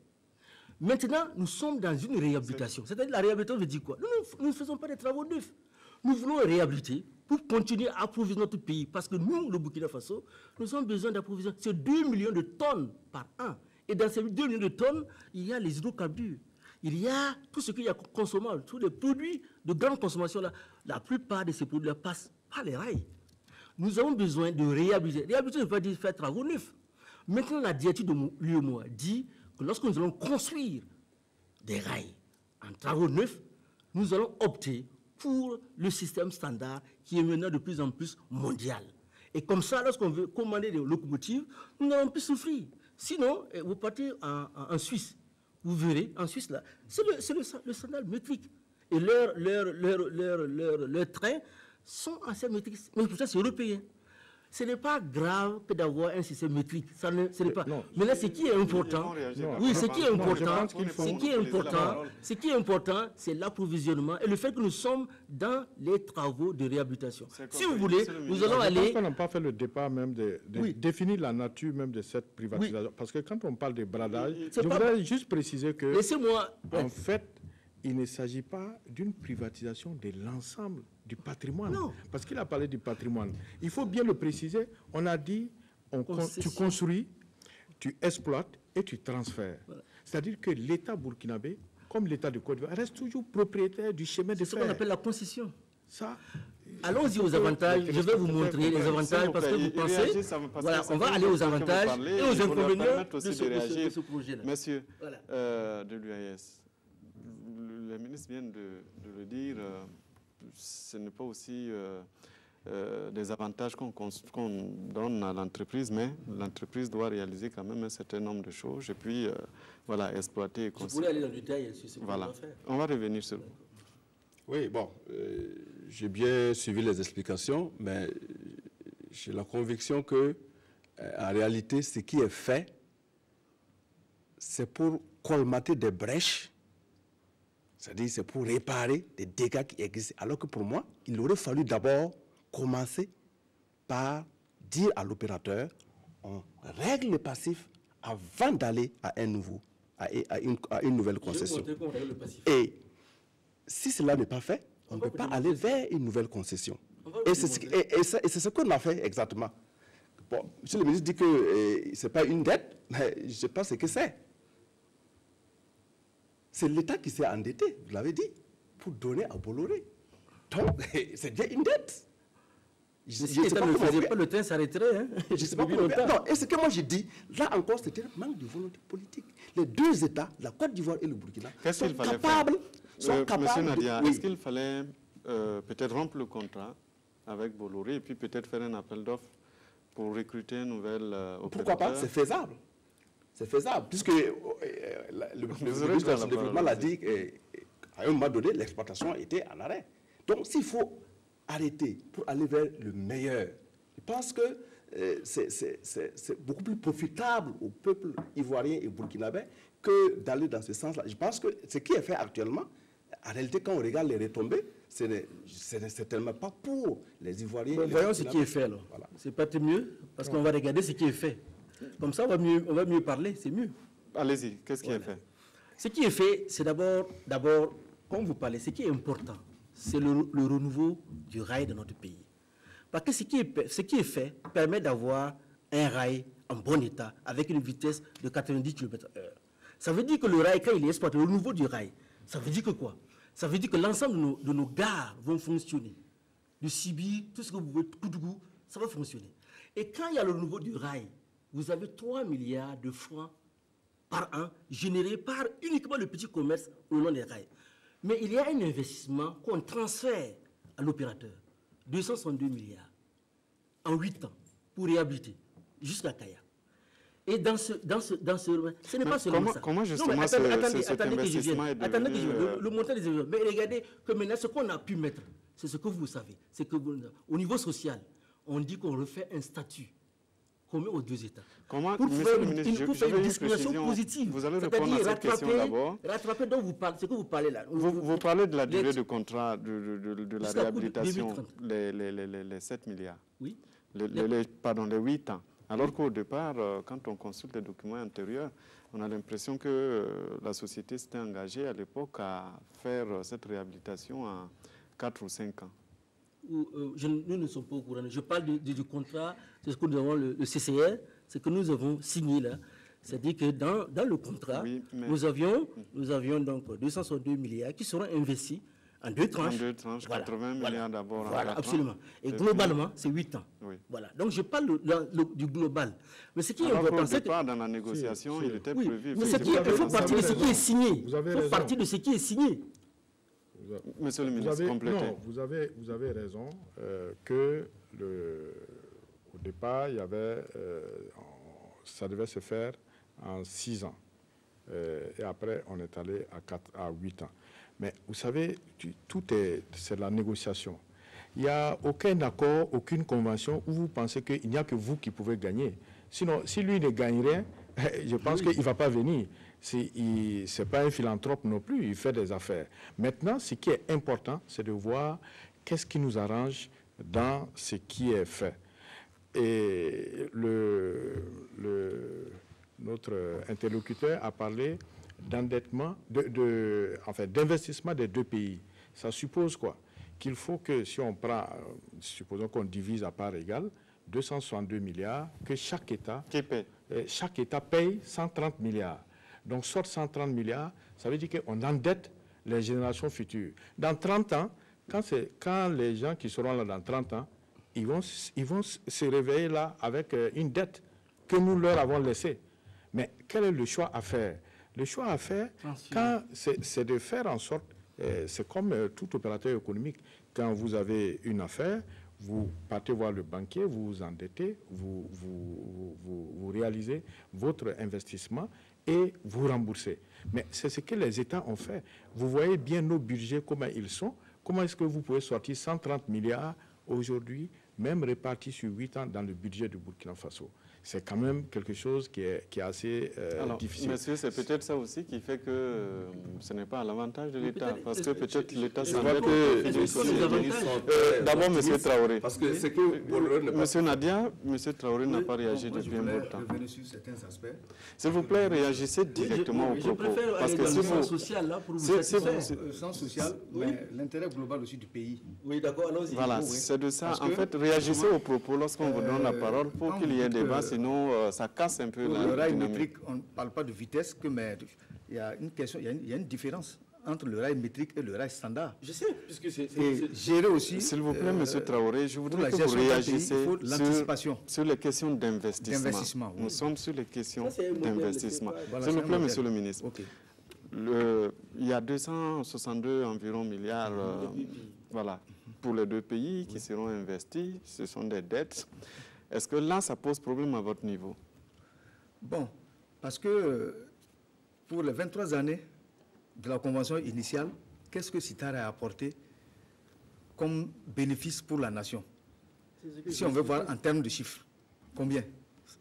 Maintenant, nous sommes dans une réhabilitation. C'est-à-dire la réhabilitation veut dire quoi? Nous ne faisons pas des travaux neufs. Nous voulons réhabiliter pour continuer à approvisionner notre pays. Parce que nous, le Burkina Faso, nous avons besoin d'approvisionner. C'est 2 millions de tonnes par an. Et dans ces 2 millions de tonnes, il y a les hydrocarbures. Il y a tout ce qu'il y a consommable, tous les produits de grande consommation. Là, la plupart de ces produits-là passent par les rails. Nous avons besoin de réhabiliter. Réhabiliter ne veut pas dire faire travaux neufs. Maintenant, la directive de l'UEMOA dit que lorsque nous allons construire des rails en travaux neufs, nous allons opter pour le système standard qui est maintenant de plus en plus mondial. Et comme ça, lorsqu'on veut commander des locomotives, nous n'allons plus souffrir. Sinon, vous partez en Suisse, vous verrez, en Suisse, là, c'est le standard métrique. Et leurs trains sont en système métrique. Mais pour ça, c'est européen. Ce n'est pas grave que d'avoir un système métrique. Ce n'est pas. Mais là, ce qui est important, oui, ce qui est important, c'est l'approvisionnement et le fait que nous sommes dans les travaux de réhabilitation. Si vous voulez, nous allons aller. Je pense qu'on n'a pas fait le départ même de définir la nature même de cette privatisation. Oui. Parce que quand on parle de bradage, je voudrais juste préciser que, en fait, il ne s'agit pas d'une privatisation de l'ensemble du patrimoine. Non. Parce qu'il a parlé du patrimoine. Il faut bien le préciser. On a dit, tu construis, tu exploites et tu transfères. Voilà. C'est-à-dire que l'État burkinabé, comme l'État de Côte d'Ivoire, reste toujours propriétaire du chemin de fer. C'est ce qu'on appelle la concession. Ça. Allons-y aux avantages. Je vais vous montrer les avantages parce que vous pensez. Voilà, on va aller aux avantages et aux inconvénients de ce projet-là. Monsieur de l'UAS, le ministre vient de le dire, ce n'est pas aussi des avantages qu'on donne à l'entreprise, mais l'entreprise doit réaliser quand même un certain nombre de choses et puis voilà, exploiter et construire. Vous voulez aller dans le détail sur ce qu'on va faire. On va revenir sur. Oui, bon, j'ai bien suivi les explications, mais j'ai la conviction que, en réalité, ce qui est fait, c'est pour colmater des brèches. C'est-à-dire c'est pour réparer des dégâts qui existent. Alors que pour moi, il aurait fallu d'abord commencer par dire à l'opérateur, on règle le passif avant d'aller à une nouvelle concession. Et si cela n'est pas fait, on ne peut pas aller vers une nouvelle concession. Et c'est ce qu'on a fait exactement. Bon, si le ministre dit que ce n'est pas une dette, je ne sais pas ce que c'est. C'est l'État qui s'est endetté, vous l'avez dit, pour donner à Bolloré. Donc, c'est bien une dette. Si l'État ne faisait pas, le train s'arrêterait. Hein. Je ne sais pas comment faire. Non, et ce que moi je dis, là encore, c'était un manque de volonté politique. Les deux États, la Côte d'Ivoire et le Burkina, sont capables. Monsieur Nadia, oui. est-ce qu'il fallait peut-être rompre le contrat avec Bolloré et puis peut-être faire un appel d'offres pour recruter un nouvel opérateur? Pourquoi pas? C'est faisable. C'est faisable, puisque le ministre de son développement l'a dit qu'à un moment donné, l'exploitation était en arrêt. Donc, s'il faut arrêter pour aller vers le meilleur, je pense que c'est beaucoup plus profitable au peuple ivoirien et burkinabé que d'aller dans ce sens-là. Je pense que ce qui est fait actuellement, en réalité, quand on regarde les retombées, ce n'est certainement pas pour les Ivoiriens. Bon, voyons ce qui est fait, alors. Voilà. C'est pas mieux, parce qu'on va regarder ce qui est fait. Comme ça, on va mieux parler, c'est mieux. Allez-y, qu'est-ce qui est fait? Ce qui est fait, c'est d'abord, quand vous parlez, ce qui est important, c'est le renouveau du rail de notre pays. Parce que ce qui est fait permet d'avoir un rail en bon état, avec une vitesse de 90 km/h. Ça veut dire que le rail, quand il est exploité, le renouveau du rail, ça veut dire que quoi? Ça veut dire que l'ensemble de nos gares vont fonctionner. Du Sibi, tout ce que vous voulez, Koudougou, ça va fonctionner. Et quand il y a le renouveau du rail, vous avez 3 milliards de francs par an générés par uniquement le petit commerce au long des rails. Mais il y a un investissement qu'on transfère à l'opérateur, 262 milliards en 8 ans pour réhabiliter jusqu'à Kaya. Et dans ce ce n'est pas seulement ça. Comment justement cet investissement est devenu... Attendez que je vienne. Le montant des investissements. Mais regardez que maintenant, ce qu'on a pu mettre, c'est ce que vous savez. C'est que au niveau social, on dit qu'on refait un statut commun aux deux États. Comment, pour Monsieur faire le ministre, pour faire une discrimination positive. Vous allez répondre à cette question d'abord. Rattraper dont vous parlez, ce que vous parlez là. Vous parlez de la durée de contrat de la réhabilitation, les 7 milliards. Oui. Pardon, les 8 ans. Alors qu'au départ, quand on consulte les documents antérieurs, on a l'impression que la société s'était engagée à l'époque à faire cette réhabilitation en 4 ou 5 ans. Nous ne sommes pas au courant. Je parle du contrat, c'est ce que nous avons, le CCR, ce que nous avons signé là. C'est-à-dire que dans le contrat, oui, nous avions donc 262 milliards qui seront investis en 2 tranches. En 2 tranches, voilà, 80 milliards d'abord. Voilà, absolument. Et globalement, c'est 8 ans. Oui. Voilà. Donc je parle du global. Mais ce qui est important, c'est que dans la négociation, il était prévu. Mais il faut partir de ce qui est signé. Il faut partir de ce qui est signé. Monsieur le ministre, complétez. Non, vous avez raison que au départ, il y avait, ça devait se faire en 6 ans. Et après, on est allé à 8 ans. Mais vous savez, c'est la négociation. Il n'y a aucun accord, aucune convention où vous pensez qu'il n'y a que vous qui pouvez gagner. Sinon, si lui ne gagne rien, je pense qu'il ne va pas venir. Ce n'est pas un philanthrope non plus, il fait des affaires. Maintenant, ce qui est important, c'est de voir qu'est-ce qui nous arrange dans ce qui est fait. Et notre interlocuteur a parlé d'endettement, d'investissement des deux pays. Ça suppose quoi? Qu'il faut que si on prend, supposons qu'on divise à part égale, 262 milliards, que chaque État paye 130 milliards. Donc, sur 130 milliards, ça veut dire qu'on endette les générations futures. Dans 30 ans, quand les gens qui seront là dans 30 ans, ils vont se réveiller là avec une dette que nous leur avons laissée. Mais quel est le choix à faire? Le choix à faire, c'est de faire en sorte, c'est comme tout opérateur économique, quand vous avez une affaire, vous partez voir le banquier, vous vous endettez, vous réalisez votre investissement et vous remboursez. Mais c'est ce que les États ont fait. Vous voyez bien nos budgets, comment ils sont. Comment est-ce que vous pouvez sortir 130 milliards aujourd'hui, même répartis sur 8 ans dans le budget du Burkina Faso? c'est quand même quelque chose qui est assez Alors, difficile. monsieur, c'est peut-être ça aussi qui fait que ce n'est pas à l'avantage de l'État, parce que peut-être l'État Je vois que d'abord, monsieur Traoré. Parce que c'est que Monsieur Nadia, monsieur Traoré n'a pas réagi depuis un bout de temps. Revenir sur certains aspects. S'il vous plaît, réagissez directement au Je propos. préfère Parce aller que dans si le sens vous... social là pour vous si satisfaire. Sens social, mais l'intérêt global aussi du pays. Oui, d'accord, allons-y. Voilà, Oui. c'est de ça. Parce En que, fait, réagissez au propos lorsqu'on vous donne la parole pour quand qu'il y ait vous dites débat, que sinon ça casse un peu Pour le la rail dynamique. métrique, on ne parle pas de vitesse, mais il y a une question, il y a une différence entre le rail métrique et le rail standard. Je sais, puisque c'est... Et gérer aussi. S'il vous plaît, monsieur Traoré, je pour voudrais la que vous gestion d'un pays, réagissez il faut l'anticipation. sur les questions d'investissement. D'investissement, oui. Nous sommes sur les questions Ça, c'est un modèle, d'investissement. c'est pas- Voilà, S'il vous c'est un plaît, modèle. monsieur le ministre. Ok. Il y a 262 environ milliards voilà, pour les deux pays qui seront investis. Ce sont des dettes. Est-ce que là, ça pose problème à votre niveau? Bon, parce que pour les 23 années de la convention initiale, qu'est-ce que CITAR a apporté comme bénéfice pour la nation? Si on veut voir en termes de chiffres, combien?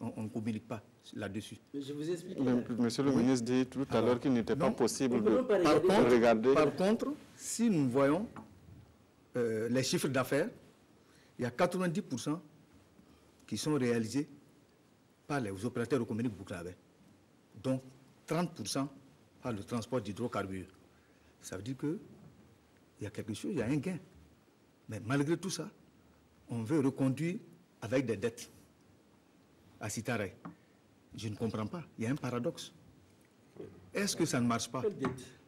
On ne communique pas là-dessus. Je vous explique. Monsieur le ministre dit tout à l'heure qu'il n'était pas non, possible on peut même pas de regarder regarder. Par contre, si nous voyons les chiffres d'affaires, il y a 90% qui sont réalisés par les opérateurs économiques burkinabés, donc 30% par le transport d'hydrocarbures. Ça veut dire qu'il y a quelque chose, il y a un gain. Mais malgré tout ça, on veut reconduire avec des dettes à Sitaray. Je ne comprends pas. Il y a un paradoxe. Est-ce que ça ne marche pas?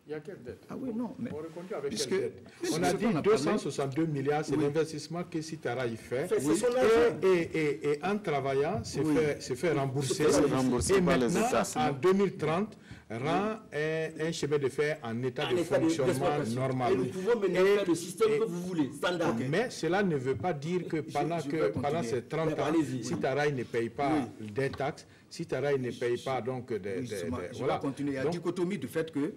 Il y a quelle dette? Ah oui, non, mais On reconduit avec puisque- quelle dette? puisque On a ce dit qu'on a parlé- 262 milliards, c'est Oui. l'investissement que Sitara y fait. C'est son argent. Et en travaillant, se fait rembourser. Se fait rembourser Et par les maintenant, États. en 2030, rend un chemin de fer en état de état de- fonctionnement d'exploitation. normal. Et nous pouvons maintenant faire le système que vous voulez, standard. Mais cela ne veut pas dire que pendant, je vais pendant continuer. ces 30 Mais ans, allez-y. Sitaraï ne paye pas des taxes, Sitaraï ne paye pas donc Oui, justement, je voilà. vais continuer. Il y a Donc, dichotomie du fait que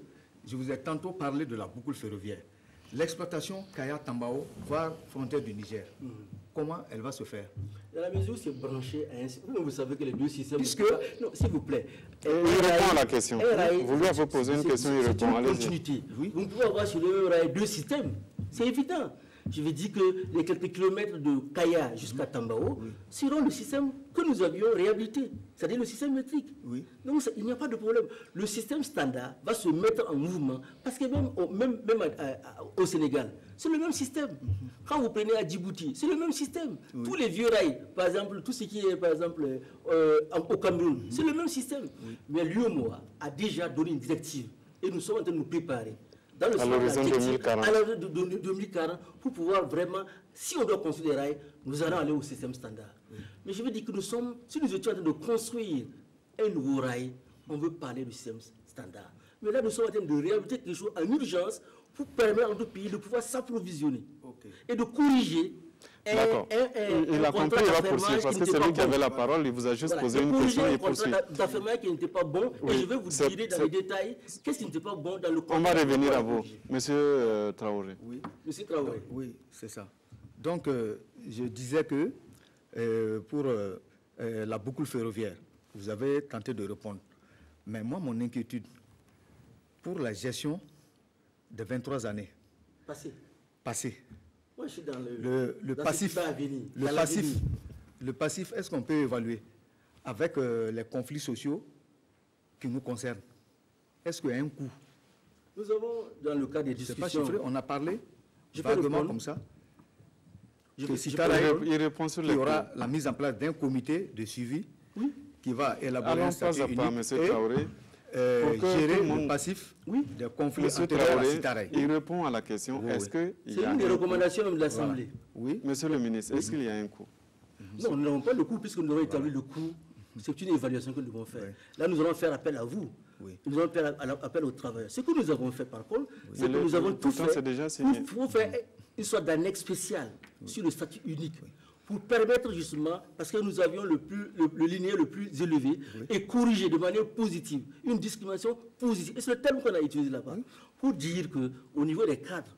je vous ai tantôt parlé de la boucle ferroviaire. L'exploitation Kaya-Tambao, voire frontière du Niger, comment elle va se faire? Dans la mesure où c'est branché à un... Vous savez que les deux systèmes... Puisque- Non, s'il vous plaît. Il répond à la question. Vous lui avez posé une question, il C'est répond. une Allez-y. continuité. Vous ne pouvez avoir sur le rail deux systèmes. C'est évident. Je veux dire que les quelques kilomètres de Kaya jusqu'à Tambao seront le système que nous avions réhabilité, c'est-à-dire le système métrique. Oui. Donc il n'y a pas de problème. Le système standard va se mettre en mouvement parce que même au Sénégal, c'est le même système. Quand vous prenez à Djibouti, c'est le même système. Tous les vieux rails, par exemple, tout ce qui est par exemple au Cameroun, c'est le même système. Mais l'UEMOA a déjà donné une directive et nous sommes en train de nous préparer. Dans le À l'horizon 2040. À l'horizon 2040, pour pouvoir vraiment, si on doit construire des rails, nous allons aller au système standard. Mais je veux dire que si nous étions en train de construire un nouveau rail, on veut parler du système standard. Mais là, nous sommes en train de réhabiliter quelque chose en urgence pour permettre à notre pays de pouvoir s'approvisionner et de corriger. D'accord. Il a compris, il va poursuivre parce que c'est lui qui avait la parole, il vous a juste posé une question et poursuit. D'affirmation qui n'était pas bon, Oui, et je vais vous dire dans les détails qu'est-ce qui n'était pas bon dans le On va revenir à vous. Monsieur Traoré. Oui, Monsieur Traoré. oui, c'est ça. Donc, je disais que pour la boucle ferroviaire, vous avez tenté de répondre. Mais moi, mon inquiétude, pour la gestion des 23 années passées, Moi, je suis dans le dans passif, ce qui va venir, le dans passif, l'avenir. le passif, est-ce qu'on peut évaluer avec les conflits sociaux qui nous concernent? Est-ce qu'il y a un coût? Nous avons, dans le cadre des C'est pas discussions, chiffré, on a parlé Je peux vaguement répondre comme ça. je que peux- si je t'as peux la- répondre. Il répond sur Il les y aura coûts. la mise en place d'un comité de suivi qui va élaborer Allons un pas statut à pas, unique monsieur et Traoré. Pour que gérer tout le monde- le passif des conflits Monsieur antérieurs à Traoré, Sitaray. il répond à la question, Oui, est-ce oui. qu'il y C'est a une des un coût? recommandations même de l'Assemblée. Oui, Monsieur le ministre, est-ce qu'il y a un coût? Non, nous n'avons pas le coût puisque nous avons établi le coût. C'est une évaluation que nous devons faire. Là, nous allons faire appel à vous. Oui. Nous allons faire appel aux travailleurs. Ce que nous avons fait, par contre, c'est que Mais nous avons tout pourtant, fait c'est déjà signé. pour faire une sorte d'annexe spéciale sur le statut unique. Pour permettre justement, parce que nous avions le linéaire le plus élevé et corriger de manière positive, une discrimination positive. Et c'est le terme qu'on a utilisé là-bas, pour dire qu'au niveau des cadres,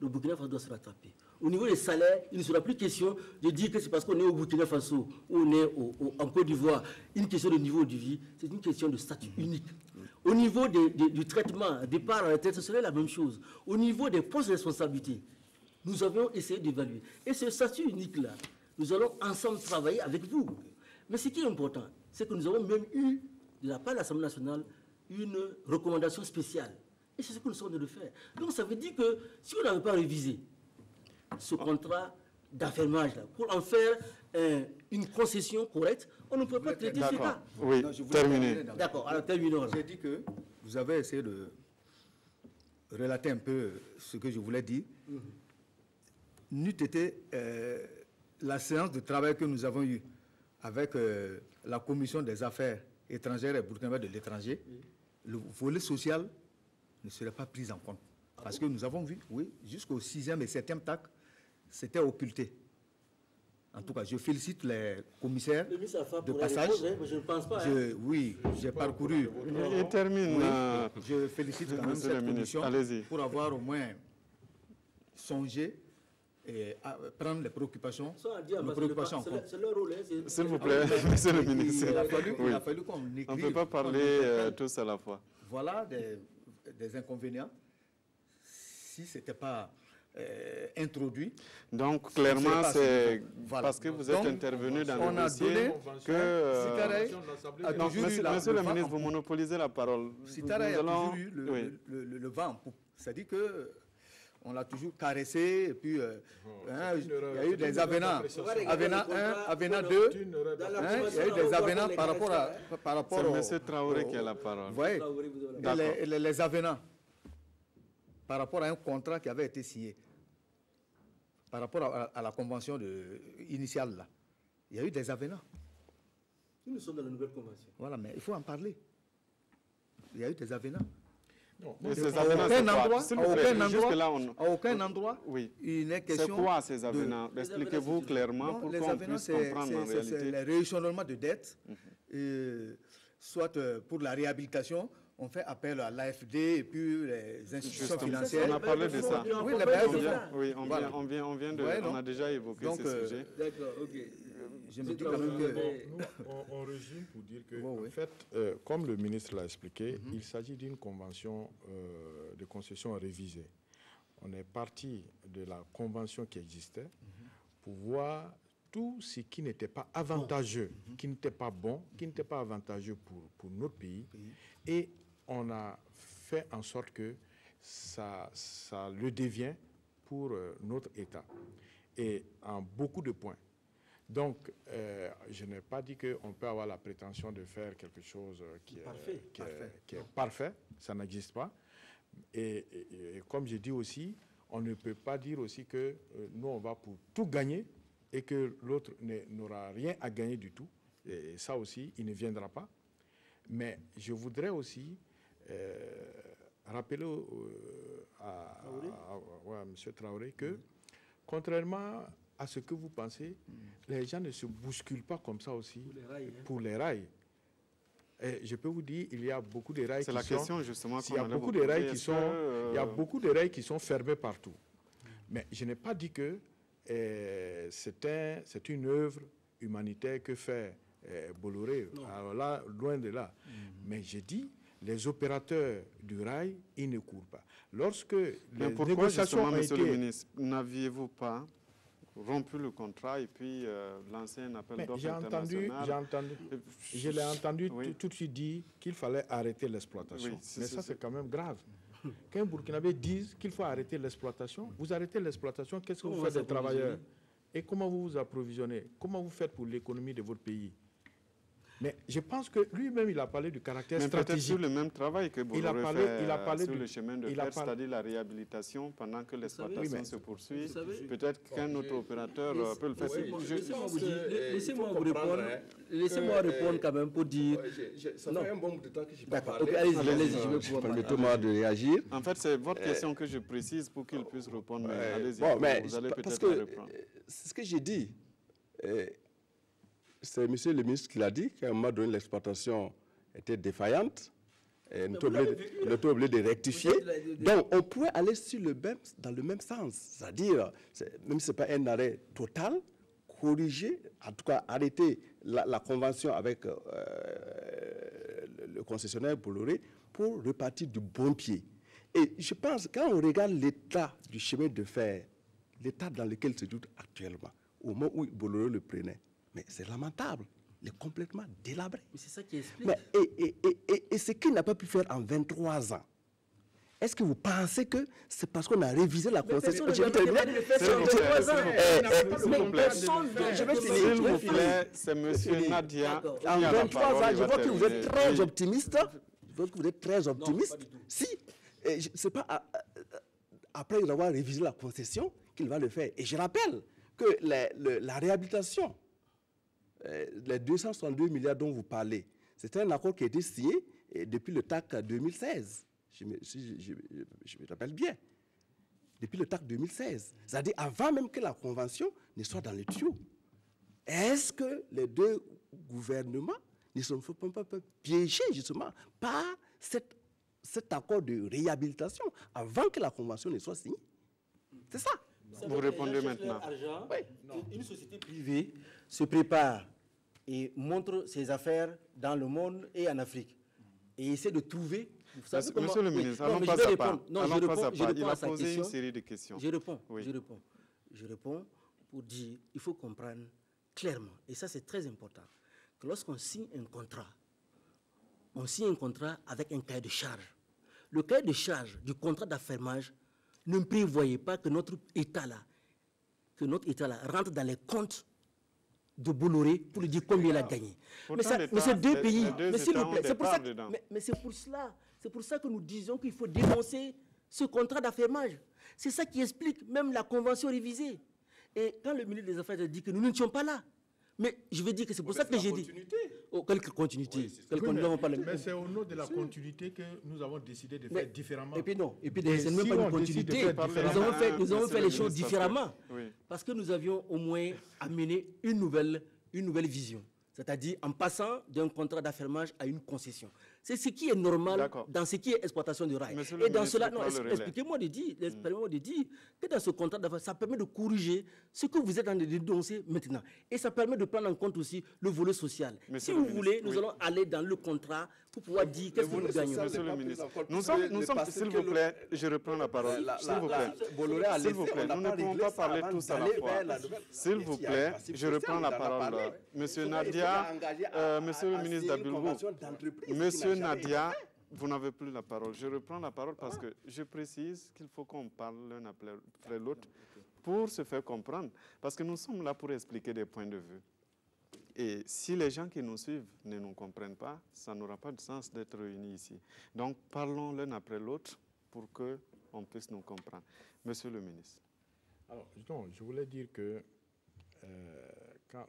le Burkina Faso doit se rattraper. Au niveau des salaires, il ne sera plus question de dire que c'est parce qu'on est au Burkina Faso ou on est en Côte d'Ivoire. Une question de niveau de vie, c'est une question de statut unique. Au niveau du traitement, des parts à la tête, ce serait la même chose. Au niveau des postes de responsabilité, nous avons essayé d'évaluer. Et ce statut unique-là, nous allons ensemble travailler avec vous. Mais ce qui est important, c'est que nous avons même eu, de la part de l'Assemblée nationale, une recommandation spéciale. Et c'est ce que nous sommes en train de faire. Donc ça veut dire que si on n'avait pas révisé ce contrat d'affermage pour en faire une concession correcte, on ne peut pas traiter ce cas. Oui, terminé. D'accord, alors terminons. J'ai dit que vous avez essayé de relater un peu ce que je voulais dire. N'eût été la séance de travail que nous avons eue avec la Commission des affaires étrangères et burkinabé de l'étranger, le volet social ne serait pas pris en compte. Parce que nous avons vu, oui, jusqu'au 6e et 7e TAC, c'était occulté. En tout cas, je félicite les commissaires de passage. Je ne pense pas. Oui, j'ai parcouru. Il termine. Oui, je félicite quand même cette commission pour avoir au moins songé et à prendre les préoccupations. C'est leur rôle. S'il vous plaît, monsieur le ministre. Il a fallu qu'on écrive. On ne peut pas parler tous à la fois. Voilà des inconvénients. Si ce n'était pas introduit. Donc, clairement, c'est parce que vous êtes intervenu dans le dossier que... Monsieur le ministre, vous monopolisez la parole. Sitara a toujours eu le vent en poupe. C'est-à-dire qu'on l'a toujours caressé, et puis il y a eu des avenants. Avenant 1, avenant 2, il y a eu des avenants par rapport c'est monsieur Traoré qui a la parole. Vous voyez, les avenants par rapport à un contrat qui avait été signé, par rapport à la convention initiale là. Il y a eu des avenants. Nous sommes dans la nouvelle convention. Voilà, mais il faut en parler. Il y a eu des avenants. Non, à aucun endroit, oui. Il n'est question. C'est quoi ces avenants? Expliquez-vous clairement pour qu'on puisse comprendre en réalité. C'est le rééchelonnement de dettes, soit pour la réhabilitation. On fait appel à l'AFD et puis les institutions financières. On a parlé de ça. Oui, les bailleurs de fonds. Oui, on a déjà évoqué ce sujet. D'accord, ok. Je me dis quand même que... on résume pour dire que, en fait, comme le ministre l'a expliqué, il s'agit d'une convention de concession révisée. On est parti de la convention qui existait pour voir tout ce qui n'était pas avantageux, qui n'était pas bon, qui n'était pas avantageux pour notre pays. Et on a fait en sorte que ça le devient pour notre État. Et en beaucoup de points. Donc, je n'ai pas dit qu'on peut avoir la prétention de faire quelque chose qui est parfait. Ça n'existe pas. Et comme je dis aussi, on ne peut pas dire aussi que nous, on va pour tout gagner et que l'autre n'aura rien à gagner du tout. Et ça aussi, il ne viendra pas. Mais je voudrais aussi rappeler à M. Traoré que, contrairement à ce que vous pensez, les gens ne se bousculent pas comme ça aussi pour les rails. Et je peux vous dire, il y a beaucoup de rails qui sont... C'est la question justement qu'on allait vous poser. Il y a beaucoup de rails qui sont fermés partout. Mais je n'ai pas dit que c'est une œuvre humanitaire que fait Bolloré. Alors là, loin de là. Mais j'ai dit, les opérateurs du rail, ils ne courent pas. Lorsque les négociations ont été... Monsieur le ministre, n'aviez-vous pas rompu le contrat et puis lancé un appel d'offres international? Je l'ai entendu tout de suite dire qu'il fallait arrêter l'exploitation. Mais ça, c'est quand même grave. Qu'un Burkinabé dise qu'il faut arrêter l'exploitation, vous arrêtez l'exploitation, qu'est-ce que vous faites des travailleurs? Et comment vous vous approvisionnez? Comment vous faites pour l'économie de votre pays? Mais je pense que lui-même, il a parlé du caractère stratégique. Peut-être sur le même travail que Bolloré fait sur le chemin de fer, c'est-à-dire la réhabilitation pendant que l'exploitation se poursuit. Peut-être qu'un autre opérateur peut le faire. Laissez-moi répondre quand même pour dire... Ça fait un bon bout de temps que je n'ai pas parlé. Allez-y, permettez-moi de réagir. En fait, c'est votre question que je précise pour qu'il puisse répondre. Mais allez-y, vous allez peut-être reprendre. C'est ce que j'ai dit. C'est M. le ministre qui l'a dit, qu'à un moment donné, l'exploitation était défaillante. nous sommes obligés de rectifier. Donc, on pourrait aller dans le même sens. C'est-à-dire, même si ce n'est pas un arrêt total, corriger, en tout cas arrêter la convention avec le concessionnaire Bolloré pour repartir du bon pied. Et je pense, quand on regarde l'état du chemin de fer, l'état dans lequel se trouve actuellement, au moment où Bolloré le prenait, mais c'est lamentable. Il est complètement délabré. Mais c'est ça qui explique. Mais, et ce qu'il n'a pas pu faire en 23 ans, est-ce que vous pensez que c'est parce qu'on a révisé la concession? S'il vous plaît, c'est M. Nadia. En 23 ans, je vois que vous êtes très optimiste. Je vois que vous êtes très optimiste. Si, ce n'est pas après avoir révisé la concession qu'il va le faire. Et je rappelle que la réhabilitation, les 262 milliards dont vous parlez, c'est un accord qui a été signé depuis le TAC 2016. Je me rappelle bien. Depuis le TAC 2016. C'est-à-dire avant même que la convention ne soit dans les tuyaux. Est-ce que les deux gouvernements ne sont pas piégés justement par cet accord de réhabilitation avant que la convention ne soit signée? C'est ça. Vous répondez maintenant. Oui. Une société privée se prépare et montre ses affaires dans le monde et en Afrique. Et essaie de trouver... Monsieur le ministre, allons pas à pas. Il a posé une série de questions. Je réponds pour dire, il faut comprendre clairement, et ça c'est très important, que lorsqu'on signe un contrat, on signe un contrat avec un cahier de charge. Le cahier de charge du contrat d'affermage ne prévoyait pas que notre État-là rentre dans les comptes de Bolloré pour lui dire combien il a gagné. Mais ces deux pays, mais s'il vous plaît, c'est pour ça que nous disons qu'il faut dénoncer ce contrat d'affermage. C'est ça qui explique même la convention révisée. Et quand le ministre des Affaires a dit que nous n'étions pas là, mais je veux dire que c'est pour ça que j'ai dit... Oh, quelle continuité? Mais c'est au nom de la continuité que nous avons décidé de faire différemment. Et puis non, c'est même pas une continuité. Nous avons fait les choses différemment. Parce que nous avions au moins amené une nouvelle vision. C'est-à-dire en passant d'un contrat d'affermage à une concession. C'est ce qui est normal dans ce qui est exploitation du rail. Et dans cela, expliquez-moi de dire que dans ce contrat d'affermage, ça permet de corriger ce que vous êtes en train de dénoncer maintenant. Et ça permet de prendre en compte aussi le volet social. Si vous voulez, nous allons aller dans le contrat pour pouvoir dire qu'est-ce que nous gagnons. Monsieur le ministre, nous sommes, s'il vous plaît, je reprends la parole. S'il vous plaît, nous ne pouvons pas parler tous à la fois. S'il vous plaît, je reprends la parole. Monsieur Nadia, monsieur le ministre d'Abilgou, monsieur Nadia, vous n'avez plus la parole. Je reprends la parole parce que je précise qu'il faut qu'on parle l'un après l'autre pour se faire comprendre. Parce que nous sommes là pour expliquer des points de vue. Et si les gens qui nous suivent ne nous comprennent pas, ça n'aura pas de sens d'être réunis ici. Donc, parlons l'un après l'autre pour qu'on puisse nous comprendre. Monsieur le ministre. Alors, je voulais dire que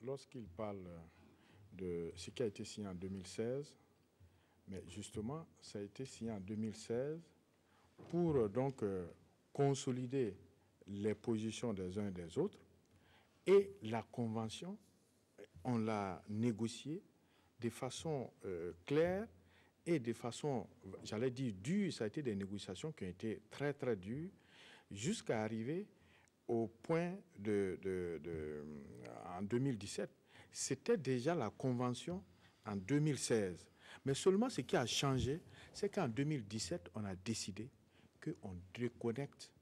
lorsqu'il parle de ce qui a été signé en 2016, mais justement, ça a été signé en 2016 pour donc consolider les positions des uns et des autres. Et la convention, on l'a négociée de façon claire et de façon, j'allais dire, dure. Ça a été des négociations qui ont été très, très dures jusqu'à arriver au point en 2017. C'était déjà la convention en 2016. Mais seulement ce qui a changé, c'est qu'en 2017, on a décidé qu'on déconnecte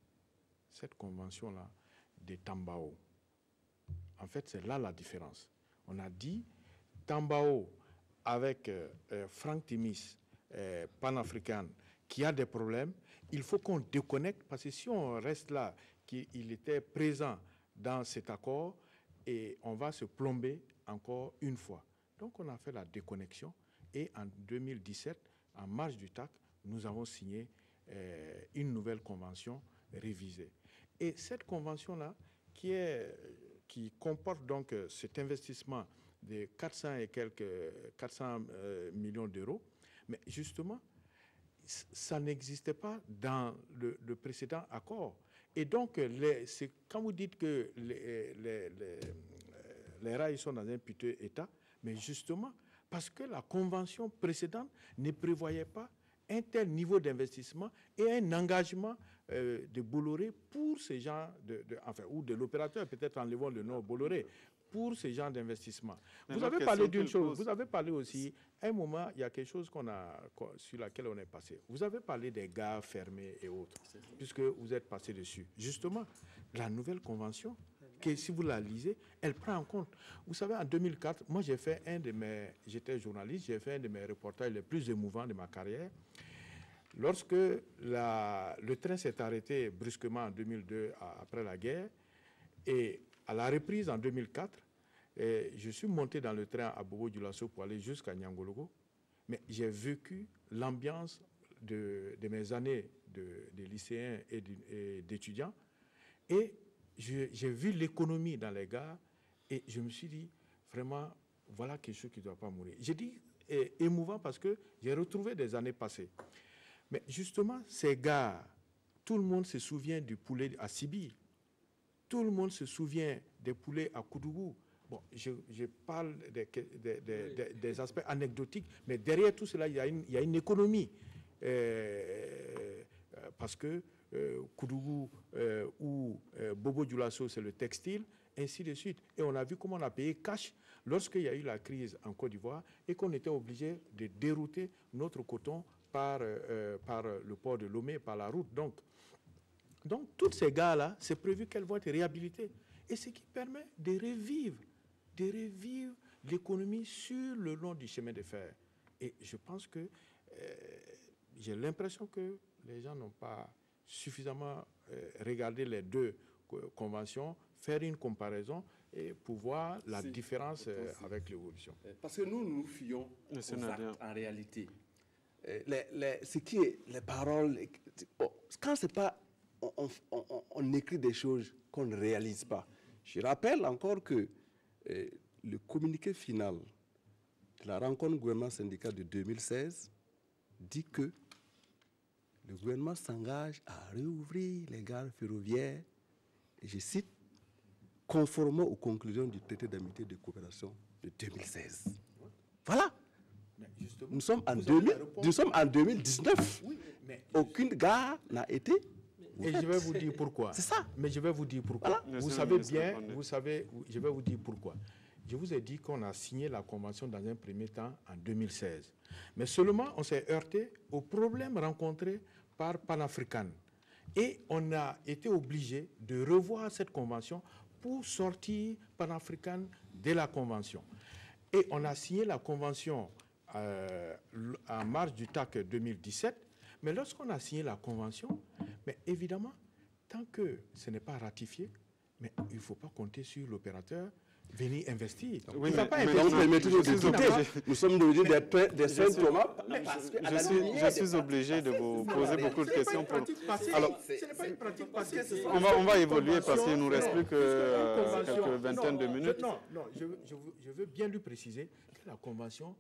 cette convention-là de Tambao. En fait, c'est là la différence. On a dit, Tambao, avec Franck Timis, panafricain, qui a des problèmes, il faut qu'on déconnecte, parce que si on reste là, qu'il était présent dans cet accord, et on va se plomber encore une fois. Donc, on a fait la déconnexion. Et en 2017, en marge du TAC, nous avons signé une nouvelle convention révisée. Et cette convention-là, qui comporte donc cet investissement de 400 millions d'euros, mais justement, ça n'existait pas dans le précédent accord. Et donc, quand vous dites que les rails sont dans un piteux état, mais justement, parce que la convention précédente ne prévoyait pas un tel niveau d'investissement et un engagement de Bolloré pour ces gens, enfin, ou de l'opérateur, peut-être enlevons le nom Bolloré, pour ce genre d'investissement. Vous avez parlé d'une chose, vous avez parlé aussi, à un moment, il y a quelque chose sur laquelle on est passé. Vous avez parlé des gares fermées et autres, puisque vous êtes passé dessus. Justement, la nouvelle convention, que si vous la lisez, elle prend en compte. Vous savez, en 2004, moi j'étais journaliste, j'ai fait un de mes reportages les plus émouvants de ma carrière. Lorsque le train s'est arrêté brusquement en 2002, après la guerre, et à la reprise en 2004, je suis monté dans le train à Bobo-Dioulasso pour aller jusqu'à Niangologo, mais j'ai vécu l'ambiance de mes années de lycéens et d'étudiants, et j'ai vu l'économie dans les gares, et je me suis dit, vraiment, voilà quelque chose qui ne doit pas mourir. J'ai dit émouvant parce que j'ai retrouvé des années passées. Mais justement, ces gares, tout le monde se souvient du poulet à Sibi. Tout le monde se souvient des poulets à Koudougou. Bon, je parle des aspects anecdotiques, mais derrière tout cela, il y a une économie. Parce que Koudougou ou Bobo-Dioulasso, c'est le textile, ainsi de suite. Et on a vu comment on a payé cash lorsqu'il y a eu la crise en Côte d'Ivoire et qu'on était obligé de dérouter notre coton par le port de Lomé, par la route. Donc toutes ces gares-là, c'est prévu qu'elles vont être réhabilitées. Et ce qui permet de revivre l'économie sur le long du chemin de fer. Et je pense que j'ai l'impression que les gens n'ont pas suffisamment regardé les deux conventions, faire une comparaison et pour voir la différence avec l'évolution. Parce que nous fions aux actes en réalité. Ce qui est les paroles, quand c'est pas, on écrit des choses qu'on ne réalise pas. Je rappelle encore que le communiqué final de la rencontre gouvernement-syndicat de 2016 dit que le gouvernement s'engage à réouvrir les gares ferroviaires, et je cite, conformément aux conclusions du traité d'amitié et de coopération de 2016. Voilà. Nous sommes en 2019. Oui, mais aucune gare n'a été. Et je vais vous dire pourquoi. C'est ça. Mais je vais vous dire pourquoi. Voilà. Vous savez bien, je vais vous dire pourquoi. Je vous ai dit qu'on a signé la convention dans un premier temps en 2016. Mais seulement, on s'est heurté aux problèmes rencontrés par Panafrican. Et on a été obligé de revoir cette convention pour sortir Panafrican de la convention. Et on a signé la convention en marge du TAC 2017. Mais lorsqu'on a signé la convention, mais évidemment, tant que ce n'est pas ratifié, mais il ne faut pas compter sur l'opérateur venir investir. Oui, permettez-nous de douter. Nous sommes devenus des saints Thomas. Je suis obligé de vous poser beaucoup de questions. Alors, ce n'est pas une pratique passée. On va évoluer parce qu'il ne nous reste plus que quelques vingtaines de minutes. Non, je veux bien lui préciser que la convention,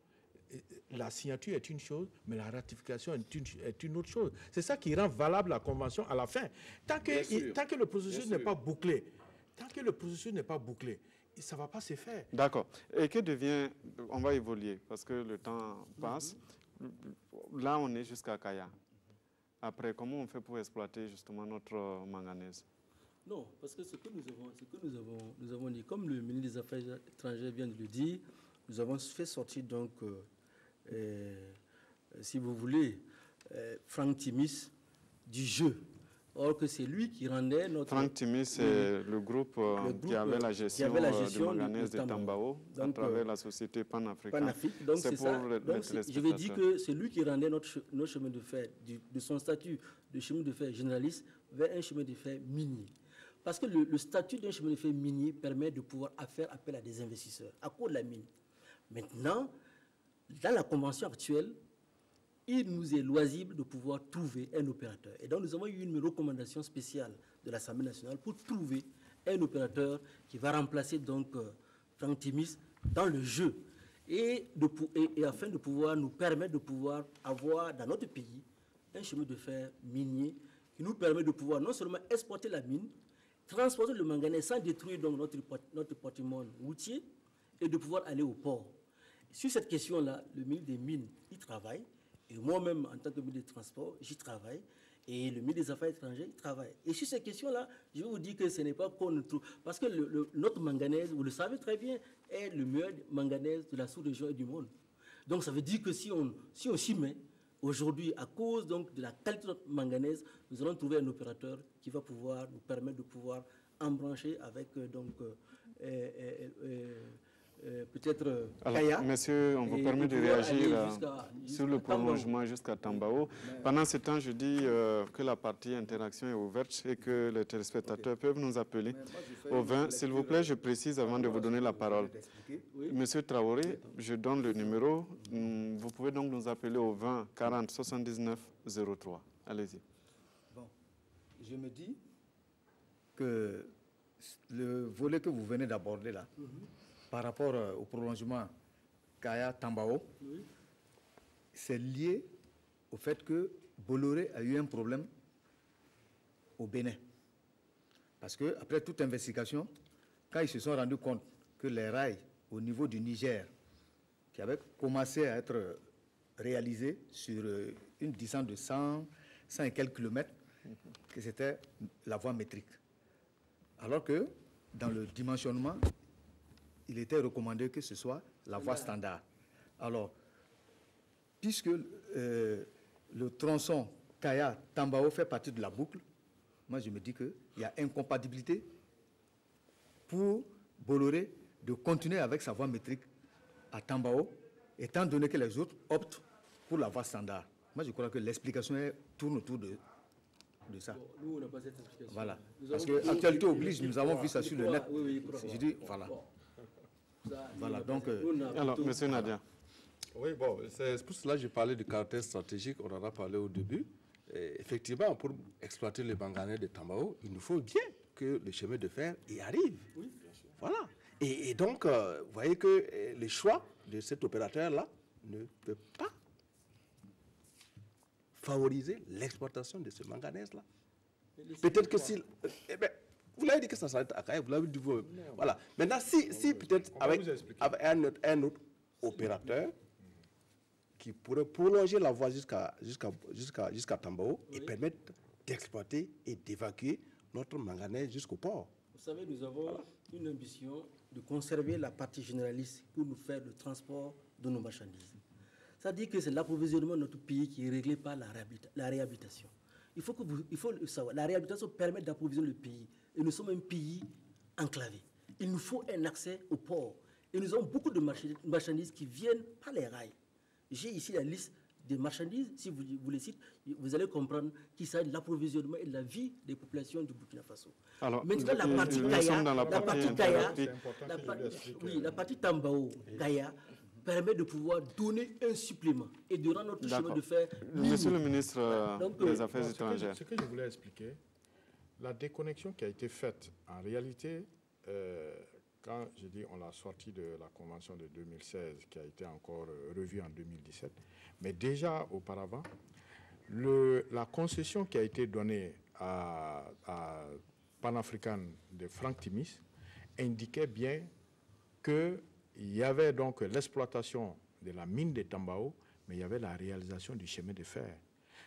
la signature est une chose, mais la ratification est une autre chose. C'est ça qui rend valable la convention à la fin. Tant que le processus n'est pas bouclé, ça ne va pas se faire. D'accord. Et que devient... On va évoluer parce que le temps passe. Là, on est jusqu'à Kaya. Après, comment on fait pour exploiter justement notre manganèse? Non, parce que ce que nous avons dit, comme le ministre des Affaires étrangères vient de le dire, nous avons fait sortir donc, si vous voulez, Franck Timis du jeu. Or que c'est lui qui rendait notre... Franck Timis, c'est le groupe qui avait la gestion du manganèse de Tambao à travers la société panafricaine. Donc c'est ça. Donc je veux dire que c'est lui qui rendait notre chemin de fer, de son statut de chemin de fer généraliste vers un chemin de fer minier. Parce que le statut d'un chemin de fer minier permet de pouvoir faire appel à des investisseurs à cause de la mine. Maintenant, dans la convention actuelle, il nous est loisible de pouvoir trouver un opérateur. Et donc, nous avons eu une recommandation spéciale de l'Assemblée nationale pour trouver un opérateur qui va remplacer donc Franck Timis dans le jeu. Et afin de pouvoir nous permettre de pouvoir avoir dans notre pays un chemin de fer minier qui nous permet de pouvoir non seulement exporter la mine, transporter le manganèse sans détruire donc notre patrimoine routier et de pouvoir aller au port. Sur cette question-là, le ministre des Mines y travaille. Et moi-même, en tant que ministre des Transports, j'y travaille. Et le ministre des Affaires étrangères, il travaille. Et sur ces questions-là, je vais vous dire que ce n'est pas qu'on ne trouve... Parce que notre manganèse, vous le savez très bien, est le meilleur manganèse de la sous-région et du monde. Donc ça veut dire que si on s'y met, aujourd'hui, à cause donc, de la qualité de notre manganèse, nous allons trouver un opérateur qui va pouvoir nous permettre de pouvoir embrancher avec peut-être Kaya. Monsieur, on vous permet de réagir sur le prolongement jusqu'à Tambao. Pendant ce temps, je dis que la partie interaction est ouverte et que les téléspectateurs peuvent nous appeler au 20. S'il vous plaît, je précise avant de vous donner la parole. Monsieur Traoré, je donne le numéro. Vous pouvez donc nous appeler au 20 40 79 03. Allez-y. Bon, je me dis que le volet que vous venez d'aborder là, par rapport au prolongement Kaya-Tambao, c'est lié au fait que Bolloré a eu un problème au Bénin. Parce qu'après toute investigation, quand ils se sont rendus compte que les rails au niveau du Niger, qui avaient commencé à être réalisés sur une distance de 100 et quelques kilomètres, que c'était la voie métrique. Alors que dans le dimensionnement, il était recommandé que ce soit la voie standard. Alors, puisque le tronçon Kaya-Tambao fait partie de la boucle, moi je me dis qu'il y a incompatibilité pour Bolloré de continuer avec sa voie métrique à Tambao, étant donné que les autres optent pour la voie standard. Moi je crois que l'explication tourne autour de ça. Bon, nous, on n'a pas cette explication. Voilà. Parce que l'actualité oblige, nous avons vu ça sur le net. Je dis, voilà. Voilà, donc... Alors, monsieur Nadia. Oui, bon, c'est pour cela que j'ai parlé du caractère stratégique, on en a parlé au début. Et effectivement, pour exploiter le manganèse de Tambao, il nous faut bien que le chemin de fer y arrive. Oui, bien sûr. Voilà. Et donc, vous voyez que le choix de cet opérateur-là ne peut pas favoriser l'exportation de ce manganèse-là. Peut-être que si... vous l'avez dit que ça s'arrête à Kaya, vous l'avez dit vous. Voilà. Maintenant, si peut-être avec un autre opérateur qui pourrait prolonger la voie jusqu'à Tambao et permettre d'exploiter et d'évacuer notre manganèse jusqu'au port. Vous savez, nous avons une ambition de conserver la partie généraliste pour nous faire le transport de nos marchandises. Ça dit que c'est l'approvisionnement de notre pays qui est réglé par la réhabilitation. Il faut le savoir. La réhabilitation permet d'approvisionner le pays. Et nous sommes un pays enclavé. Il nous faut un accès au port. Et nous avons beaucoup de marchandises qui viennent par les rails. J'ai ici la liste des marchandises. Si vous les citez, vous allez comprendre qu'il s'agit de l'approvisionnement et de la vie des populations du Burkina Faso. Alors, maintenant, la partie Tambao, Kaya, permet de pouvoir donner un supplément et de rendre notre chemin de fer libre. Monsieur le ministre des Affaires étrangères. Ce que je voulais expliquer, la déconnexion qui a été faite, en réalité, quand je dis on l'a sorti de la convention de 2016, qui a été encore revue en 2017, mais déjà auparavant, la concession qui a été donnée à Pan-African de Franck Timis indiquait bien qu'il y avait donc l'exploitation de la mine de Tambao, mais il y avait la réalisation du chemin de fer.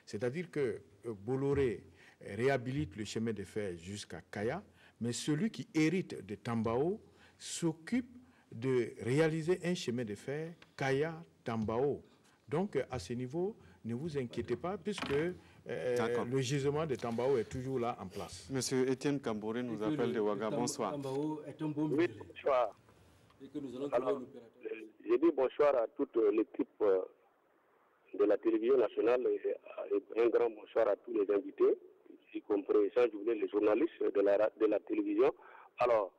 C'est-à-dire que Bolloré réhabilite le chemin de fer jusqu'à Kaya, mais celui qui hérite de Tambao s'occupe de réaliser un chemin de fer Kaya-Tambao. Donc, à ce niveau, ne vous inquiétez pas, puisque le gisement de Tambao est toujours là en place. Monsieur Étienne Camboré nous appelle de Ouaga. Bonsoir. Tambao est un bon oui, bonsoir. Et que nous allons trouver un opérateur. Je dis bonsoir à toute l'équipe de la télévision nationale et un grand bonsoir à tous les invités, y compris, sans oublier les journalistes de la télévision. Alors,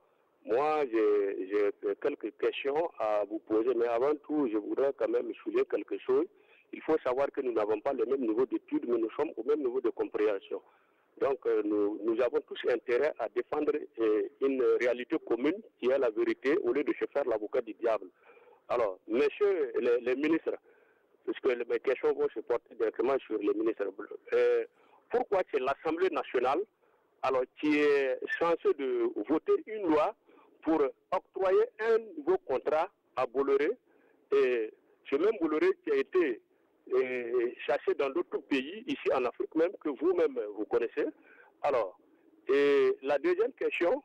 moi, j'ai quelques questions à vous poser, mais avant tout, je voudrais quand même souligner quelque chose. Il faut savoir que nous n'avons pas le même niveau d'études, mais nous sommes au même niveau de compréhension. Donc, nous avons tous intérêt à défendre une réalité commune qui est la vérité, au lieu de se faire l'avocat du diable. Alors, messieurs les ministres, puisque mes questions vont se porter directement sur les ministres, pourquoi c'est l'Assemblée nationale qui est censée de voter une loi pour octroyer un nouveau contrat à Bolloré, et ce même Bolloré qui a été chassés dans d'autres pays, ici en Afrique même, que vous-même vous connaissez. Alors, et la deuxième question,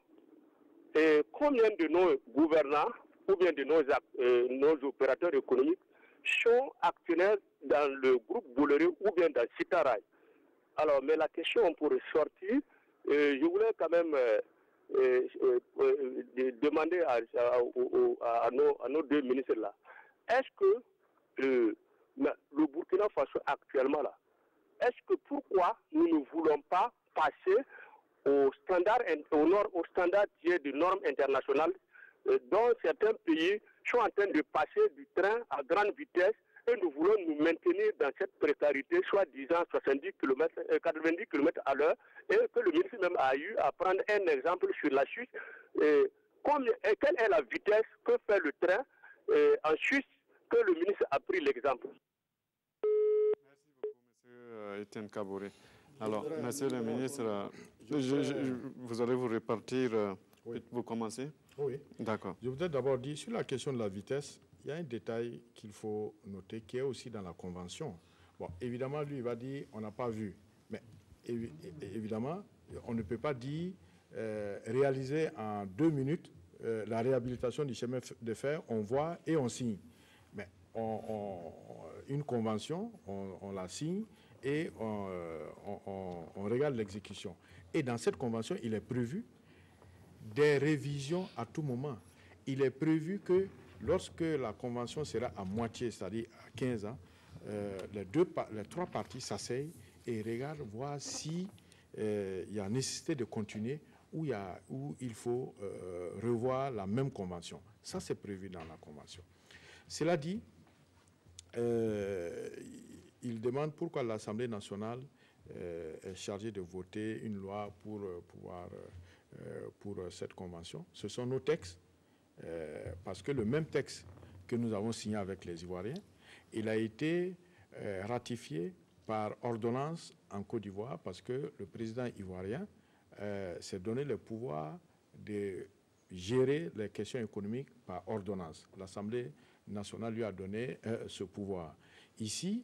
combien de nos gouvernants ou bien de nos opérateurs économiques sont actionnaires dans le groupe Bolloré ou bien dans Sitaray? Alors, mais la question pour sortir, je voulais quand même demander à nos deux ministres là, est-ce que le Burkina Faso actuellement là, est-ce que pourquoi nous ne voulons pas passer au standard de normes internationales dont certains pays sont en train de passer du train à grande vitesse et nous voulons nous maintenir dans cette précarité, soi-disant 90 km, 90 km à l'heure, et que le ministre même a eu à prendre un exemple sur la Suisse. Quelle est la vitesse que fait le train en Suisse que le ministre a pris l'exemple? Merci beaucoup, M. Etienne Kaboré. Alors, monsieur le ministre, vous allez vous répartir, oui. Vous commencez? Oui. D'accord. Je voudrais d'abord dire, sur la question de la vitesse, il y a un détail qu'il faut noter, qui est aussi dans la Convention. Bon, évidemment, lui, il va dire, on n'a pas vu. Mais évidemment, on ne peut pas dire, réaliser en 2 minutes la réhabilitation du chemin de fer, on voit et on signe. Mais une convention, on la signe et on regarde l'exécution. Et dans cette convention, il est prévu des révisions à tout moment. Il est prévu que lorsque la convention sera à moitié, c'est-à-dire à 15 ans, les 3 parties s'asseyent et regardent voir si il y a nécessité de continuer ou il faut revoir la même convention. Ça, c'est prévu dans la convention. Cela dit, il demande pourquoi l'Assemblée nationale est chargée de voter une loi pour cette convention. Ce sont nos textes, parce que le même texte que nous avons signé avec les Ivoiriens, il a été ratifié par ordonnance en Côte d'Ivoire parce que le président ivoirien s'est donné le pouvoir de gérer les questions économiques par ordonnance. L'Assemblée nationale lui a donné ce pouvoir. Ici,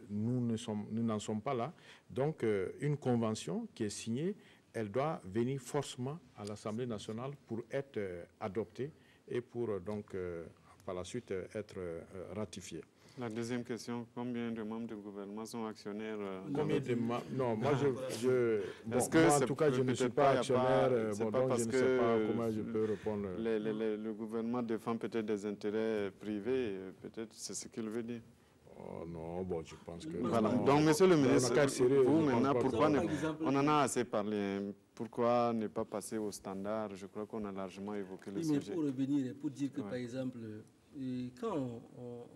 nous n'en sommes pas là. Donc, une convention qui est signée, elle doit venir forcément à l'Assemblée nationale pour être adoptée et pour donc par la suite être ratifiée. La deuxième question, combien de membres du gouvernement sont actionnaires Combien de membres? Non, moi, moi en tout cas, je ne suis pas actionnaire, donc je ne sais pas comment je peux répondre. Le gouvernement défend peut-être des intérêts privés, peut-être c'est ce qu'il veut dire. Oh non, bon, je pense que... Voilà. Non, donc, monsieur le ministre, vous maintenant, pourquoi on en a assez parlé, pourquoi ne pas passer au standard? Je crois qu'on a largement évoqué le sujet. Mais pour revenir, pour dire que, par exemple, quand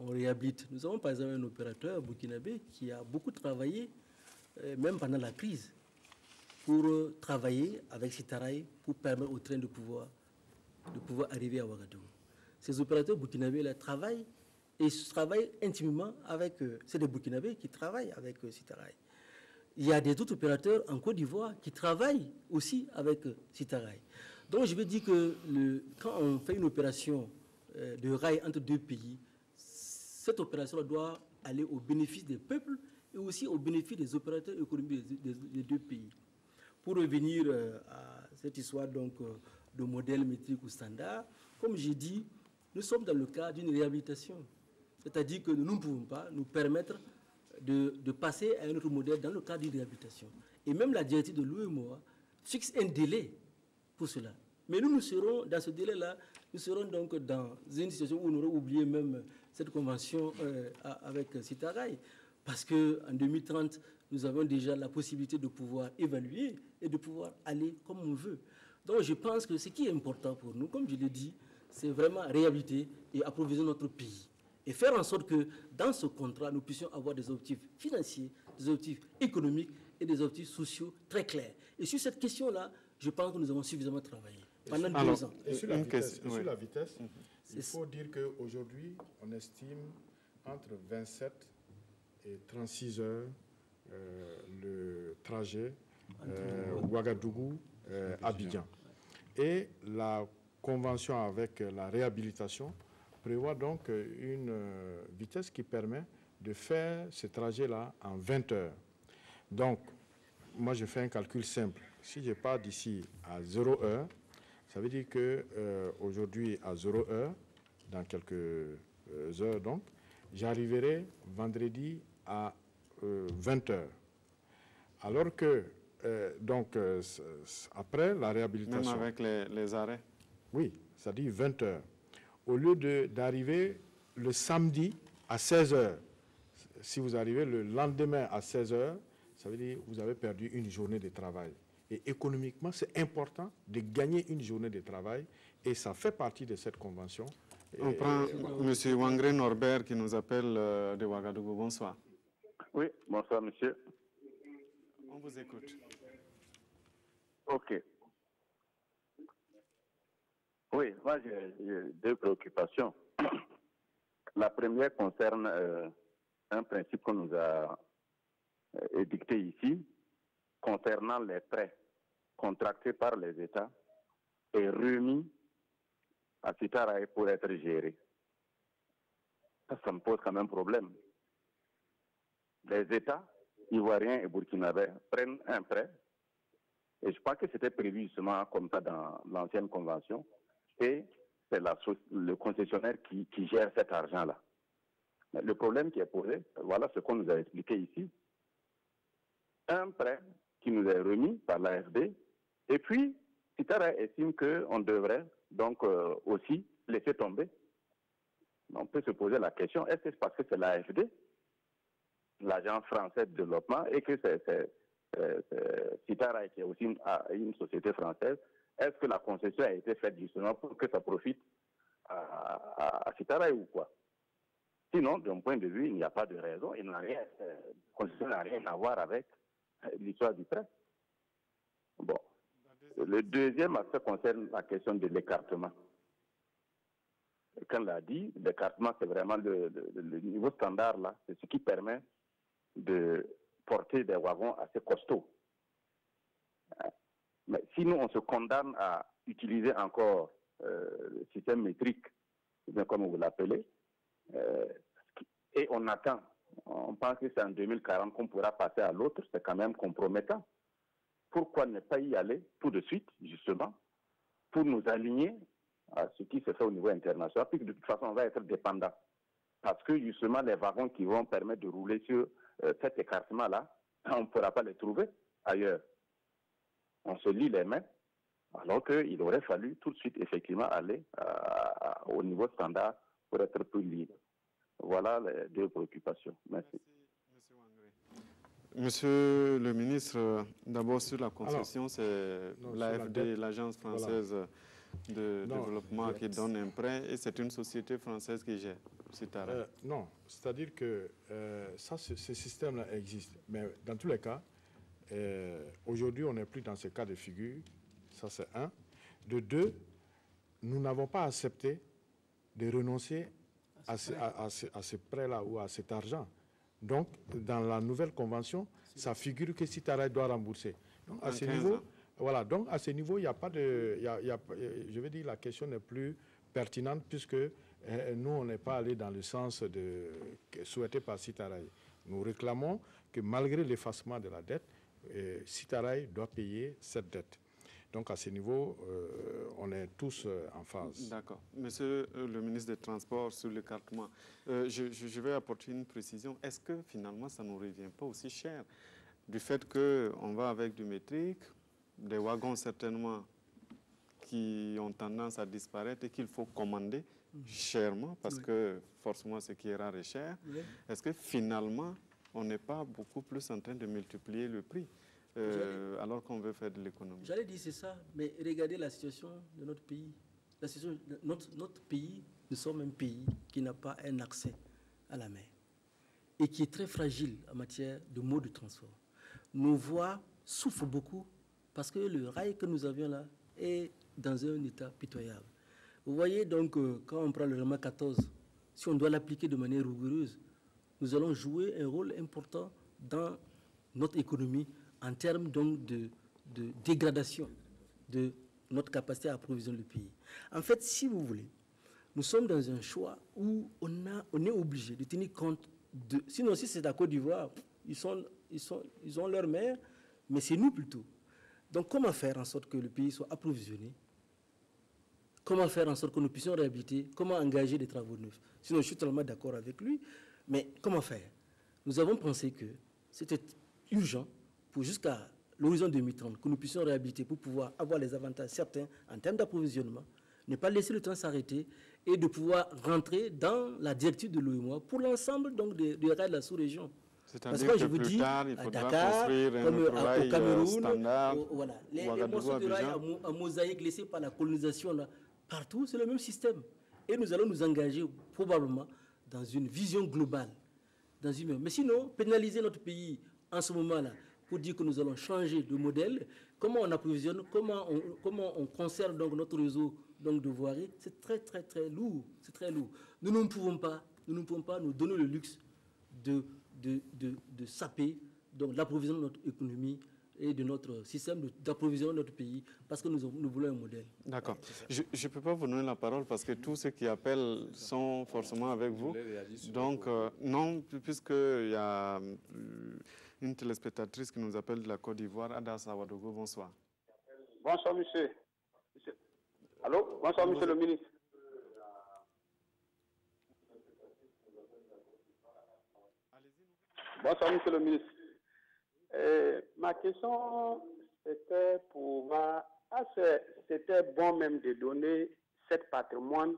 on réhabilite, nous avons par exemple un opérateur burkinabé qui a beaucoup travaillé, même pendant la crise, pour travailler avec Sitaray, pour permettre au train de pouvoir arriver à Ouagadougou. Ces opérateurs burkinabés-là travaillent et travaillent intimement avec... c'est des Burkinabés qui travaillent avec Sitaray. Il y a des autres opérateurs en Côte d'Ivoire qui travaillent aussi avec Sitaray. Donc je veux dire que quand on fait une opération de rail entre 2 pays, cette opération doit aller au bénéfice des peuples et aussi au bénéfice des opérateurs économiques des 2 pays. Pour revenir à cette histoire donc, de modèle métrique ou standard, comme j'ai dit, nous sommes dans le cadre d'une réhabilitation. C'est-à-dire que nous ne pouvons pas nous permettre de passer à un autre modèle dans le cadre d'une réhabilitation. Et même la directive de l'UEMOA fixe un délai pour cela. Mais nous serons, dans ce délai-là, nous serons donc dans une situation où on aurait oublié même cette convention avec Sitaray. Parce qu'en 2030, nous avons déjà la possibilité de pouvoir évaluer et de pouvoir aller comme on veut. Donc je pense que ce qui est important pour nous, comme je l'ai dit, c'est vraiment réhabiliter et approvisionner notre pays. Et faire en sorte que dans ce contrat, nous puissions avoir des objectifs financiers, des objectifs économiques et des objectifs sociaux très clairs. Et sur cette question-là, je pense que nous avons suffisamment travaillé pendant 2 ans. Et sur la vitesse, il faut dire qu'aujourd'hui, on estime entre 27 et 36 heures le trajet Ouagadougou-Abidjan. Et la convention avec la réhabilitation prévoit donc une vitesse qui permet de faire ce trajet-là en 20 heures. Donc, moi, je fais un calcul simple. Si je pars d'ici à 0 heure, ça veut dire qu'aujourd'hui, à 0 heure, dans quelques heures donc, j'arriverai vendredi à 20 heures. Alors que, après la réhabilitation... Même avec les arrêts? Oui, ça dit 20 heures. Au lieu d'arriver le samedi à 16 heures, si vous arrivez le lendemain à 16 heures, ça veut dire que vous avez perdu une journée de travail. Et économiquement, c'est important de gagner une journée de travail et ça fait partie de cette convention. On prend M. Wangré Norbert qui nous appelle de Ouagadougou. Bonsoir. Oui, bonsoir monsieur. On vous écoute. Ok. Oui, moi j'ai deux préoccupations. La première concerne un principe qu'on nous a édicté ici concernant les prêts contractés par les États et remis à Sitaraï pour être gérés. Ça me pose quand même problème. Les États ivoiriens et burkinabés prennent un prêt, et je pense que c'était prévu justement comme ça dans l'ancienne convention, et c'est le concessionnaire qui gère cet argent-là. Le problème qui est posé, voilà ce qu'on nous a expliqué ici. Un prêt qui nous est remis par l'AFD, et puis Sitaraï estime qu'on devrait donc aussi laisser tomber. On peut se poser la question, est-ce que c'est parce que c'est l'AFD, l'agence française de développement, et que c'est Sitaraï qui est aussi une société française, est-ce que la concession a été faite justement pour que ça profite à Sitaraï ou quoi? Sinon, d'un point de vue, il n'y a pas de raison, la concession n'a rien à voir avec l'histoire du prêt. Bon. Le deuxième aspect concerne la question de l'écartement. Comme l'a dit, l'écartement, c'est vraiment le niveau standard, là. C'est ce qui permet de porter des wagons assez costauds. Mais si nous, on se condamne à utiliser encore le système métrique, comme vous l'appelez, et on attend, on pense que c'est en 2040 qu'on pourra passer à l'autre, c'est quand même compromettant. Pourquoi ne pas y aller tout de suite, justement, pour nous aligner à ce qui se fait au niveau international, puis de toute façon, on va être dépendant. Parce que, justement, les wagons qui vont permettre de rouler sur cet écartement-là, on ne pourra pas les trouver ailleurs. On se lie les mains, alors qu'il aurait fallu tout de suite, effectivement, aller au niveau standard pour être plus libre. Voilà les deux préoccupations. Merci. Monsieur le ministre, d'abord sur la concession, c'est l'AFD, l'agence française de développement qui donne un prêt, et c'est une société française qui gère. Non, c'est-à-dire que ce système-là existe. Mais dans tous les cas, aujourd'hui, on n'est plus dans ce cas de figure. Ça, c'est un. De deux, nous n'avons pas accepté de renoncer à ce prêt-là ou à cet argent. Donc, dans la nouvelle convention, ça figure que Sitaraï doit rembourser. Donc, à ce niveau, voilà, donc à ce niveau, il n'y a pas de... je veux dire, la question n'est plus pertinente puisque nous, on n'est pas allé dans le sens souhaité par Sitaraï. Nous réclamons que malgré l'effacement de la dette, Sitaraï doit payer cette dette. Donc, à ce niveau, on est tous en phase. D'accord. Monsieur le ministre des Transports, sur l'écartement, je vais apporter une précision. Est-ce que, finalement, ça ne nous revient pas aussi cher du fait qu'on va avec du métrique, des wagons, certainement, qui ont tendance à disparaître et qu'il faut commander chèrement, parce que, forcément, ce qui est rare est cher. Est-ce que, finalement, on n'est pas beaucoup plus en train de multiplier le prix alors qu'on veut faire de l'économie? J'allais dire c'est ça, mais regardez la situation de notre pays. La situation de notre pays, nous sommes un pays qui n'a pas un accès à la mer et qui est très fragile en matière de mode de transport. Nos voies souffrent beaucoup parce que le rail que nous avions là est dans un état pitoyable. Vous voyez donc, quand on prend le règlement 14, si on doit l'appliquer de manière rigoureuse, nous allons jouer un rôle important dans notre économie en termes donc de dégradation de notre capacité à approvisionner le pays. En fait, si vous voulez, nous sommes dans un choix où on est obligé de tenir compte de... Sinon, si c'est la Côte d'Ivoire, ils ont leur maire, mais c'est nous plutôt. Donc, comment faire en sorte que le pays soit approvisionné? Comment faire en sorte que nous puissions réhabiliter? Comment engager des travaux neufs? Sinon, je suis totalement d'accord avec lui, mais comment faire? Nous avons pensé que c'était urgent pour jusqu'à l'horizon 2030 que nous puissions réhabiliter pour pouvoir avoir les avantages certains en termes d'approvisionnement, ne pas laisser le temps s'arrêter et de pouvoir rentrer dans la directive de l'OEMOA pour l'ensemble donc des rails de la sous-région. Parce que je vous dis, à Dakar, comme au Cameroun, voilà, les morceaux de rail en mosaïque laissés par la colonisation, là, partout, c'est le même système. Et nous allons nous engager probablement dans une vision globale. Mais sinon, pénaliser notre pays en ce moment-là, pour dire que nous allons changer de modèle, comment on approvisionne, comment on conserve donc notre réseau donc de voirie, c'est très, très, très lourd. C'est très lourd. Nous ne pouvons pas nous donner le luxe de saper donc l'approvisionnement de notre économie et de notre système d'approvisionnement de notre pays, parce que nous voulons un modèle. D'accord. Je ne peux pas vous donner la parole parce que tous ceux qui appellent sont forcément avec vous. Donc, non, puisqu'il y a une téléspectatrice qui nous appelle de la Côte d'Ivoire, Adassa Ouadougou, bonsoir. Bonsoir, monsieur. Allô? Bonsoir, monsieur le ministre. Bonsoir, monsieur le ministre. Ma question, c'était pour voir, c'était bon même de donner cet patrimoine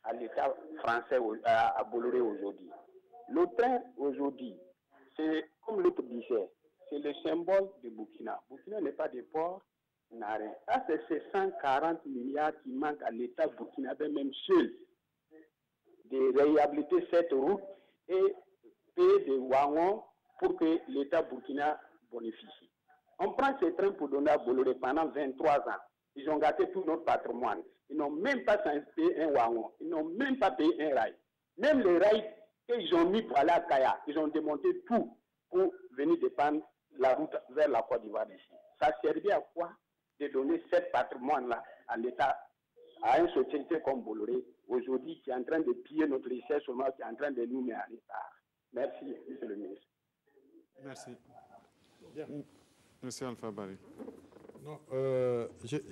à l'État français, à Bolloré aujourd'hui. Le train aujourd'hui, c'est comme l'autre disait, c'est le symbole de Burkina. Burkina n'est pas des ports, n'a rien. Ça, c'est ces 140 milliards qui manquent à l'État burkinabé, même seul, de réhabiliter cette route et payer des wagons pour que l'État burkina bénéficie. On prend ces trains pour donner à Bolloré pendant 23 ans. Ils ont gâté tout notre patrimoine. Ils n'ont même pas payé un wagon. Ils n'ont même pas payé un rail. Même les rails qu'ils ont mis pour aller à Kaya, ils ont démonté tout pour venir dépanner la route vers la Côte d'Ivoire d'ici. Ça servait à quoi de donner ce patrimoine-là à l'État, à une société comme Bolloré, aujourd'hui qui est en train de piller notre richesse, seulement qui est en train de nous mettre à l'état. Merci, monsieur le ministre. Merci. Bien. Monsieur Alpha Barry. Non,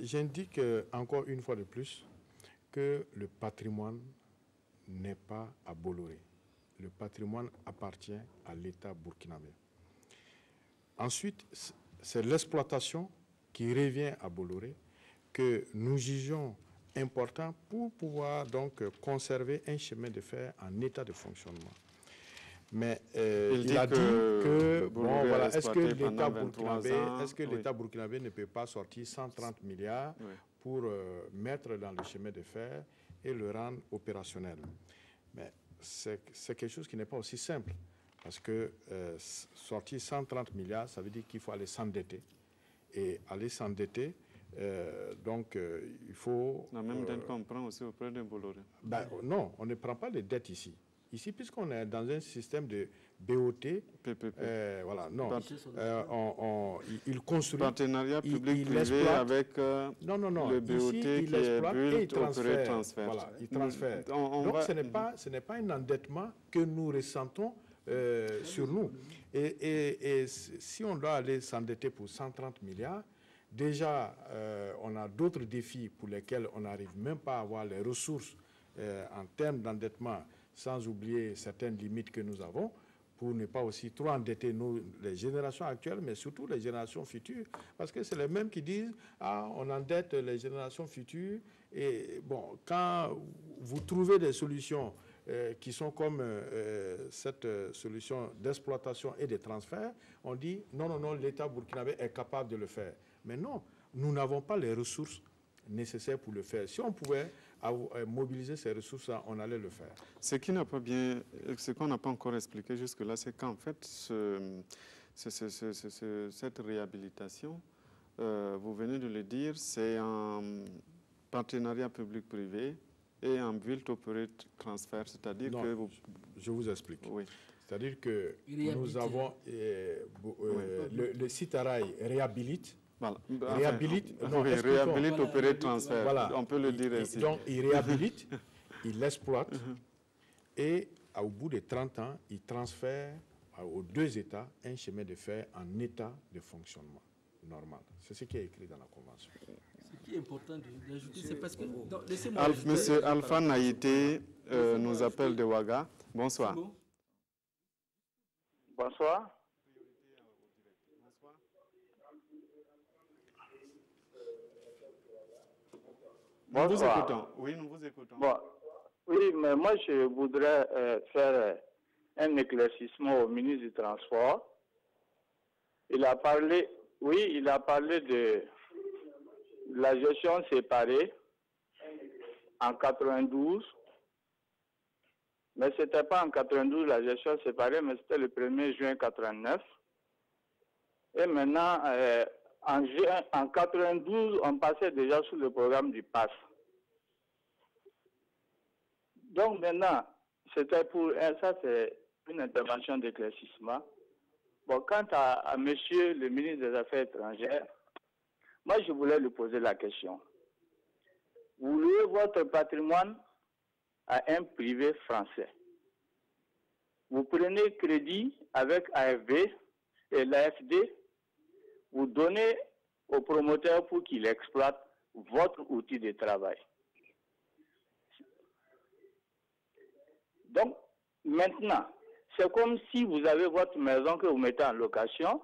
j'indique encore une fois de plus que le patrimoine n'est pas à Bolloré. Le patrimoine appartient à l'État burkinabé. Ensuite, c'est l'exploitation qui revient à Bolloré que nous jugeons important pour pouvoir donc conserver un chemin de fer en état de fonctionnement. Mais il a dit que bon, voilà, est-ce que l'État burkinabé ne peut pas sortir 130 milliards pour mettre dans le chemin de fer et le rendre opérationnel? Mais c'est quelque chose qui n'est pas aussi simple. Parce que sortir 130 milliards, ça veut dire qu'il faut aller s'endetter. Et aller s'endetter, donc il faut... La même dette qu'on prend aussi auprès de Bolloré. Ben, non, on ne prend pas de dette ici. Ici, puisqu'on est dans un système de BOT, voilà, non, il construit... Partenariat public-privé avec le BOT ici, qui est build, opéré, transfert. Voilà, il transfère. Donc, ce n'est pas un endettement que nous ressentons sur nous. Et si on doit aller s'endetter pour 130 milliards, déjà, on a d'autres défis pour lesquels on n'arrive même pas à avoir les ressources en termes d'endettement, sans oublier certaines limites que nous avons, pour ne pas aussi trop endetter les générations actuelles, mais surtout les générations futures, parce que c'est les mêmes qui disent « Ah, on endette les générations futures ». Et bon, quand vous trouvez des solutions qui sont comme cette solution d'exploitation et de transfert, on dit « Non, non, non, l'État burkinabé est capable de le faire ». Mais non, nous n'avons pas les ressources nécessaires pour le faire. Si on pouvait mobiliser ces ressources-là, on allait le faire. Ce qu'on n'a pas encore expliqué jusque-là, c'est qu'en fait, cette réhabilitation, vous venez de le dire, c'est un partenariat public-privé et un build operate transfert, c'est-à-dire que je vous explique. Oui. C'est-à-dire que nous avons le site à rail réhabilite. Voilà. Réhabilite, réhabilite, opérer, transfert. Voilà. On peut le dire ainsi. Donc, il réhabilite il l'exploite et au bout de 30 ans, il transfère aux 2 États un chemin de fer en état de fonctionnement normal. C'est ce qui est écrit dans la Convention. Ce qui est important d'ajouter, c'est parce que... Monsieur Alpha Naïté nous appelle de Ouaga. Bonsoir. Bonsoir. Nous vous écoutons. Oui, nous vous écoutons. Bon. Oui, mais moi, je voudrais faire un éclaircissement au ministre du Transport. Il a parlé de la gestion séparée en 92. Mais ce n'était pas en 92 la gestion séparée, mais c'était le 1er juin 89. Et maintenant, en 92, on passait déjà sous le programme du PASS. Donc maintenant, c'était pour ça, c'est une intervention d'éclaircissement. Bon, quant à monsieur le ministre des Affaires étrangères, moi je voulais lui poser la question. Vous louez votre patrimoine à un privé français. Vous prenez crédit avec AFB et l'AFD, vous donnez au promoteur pour qu'il exploite votre outil de travail. Donc, maintenant, c'est comme si vous avez votre maison que vous mettez en location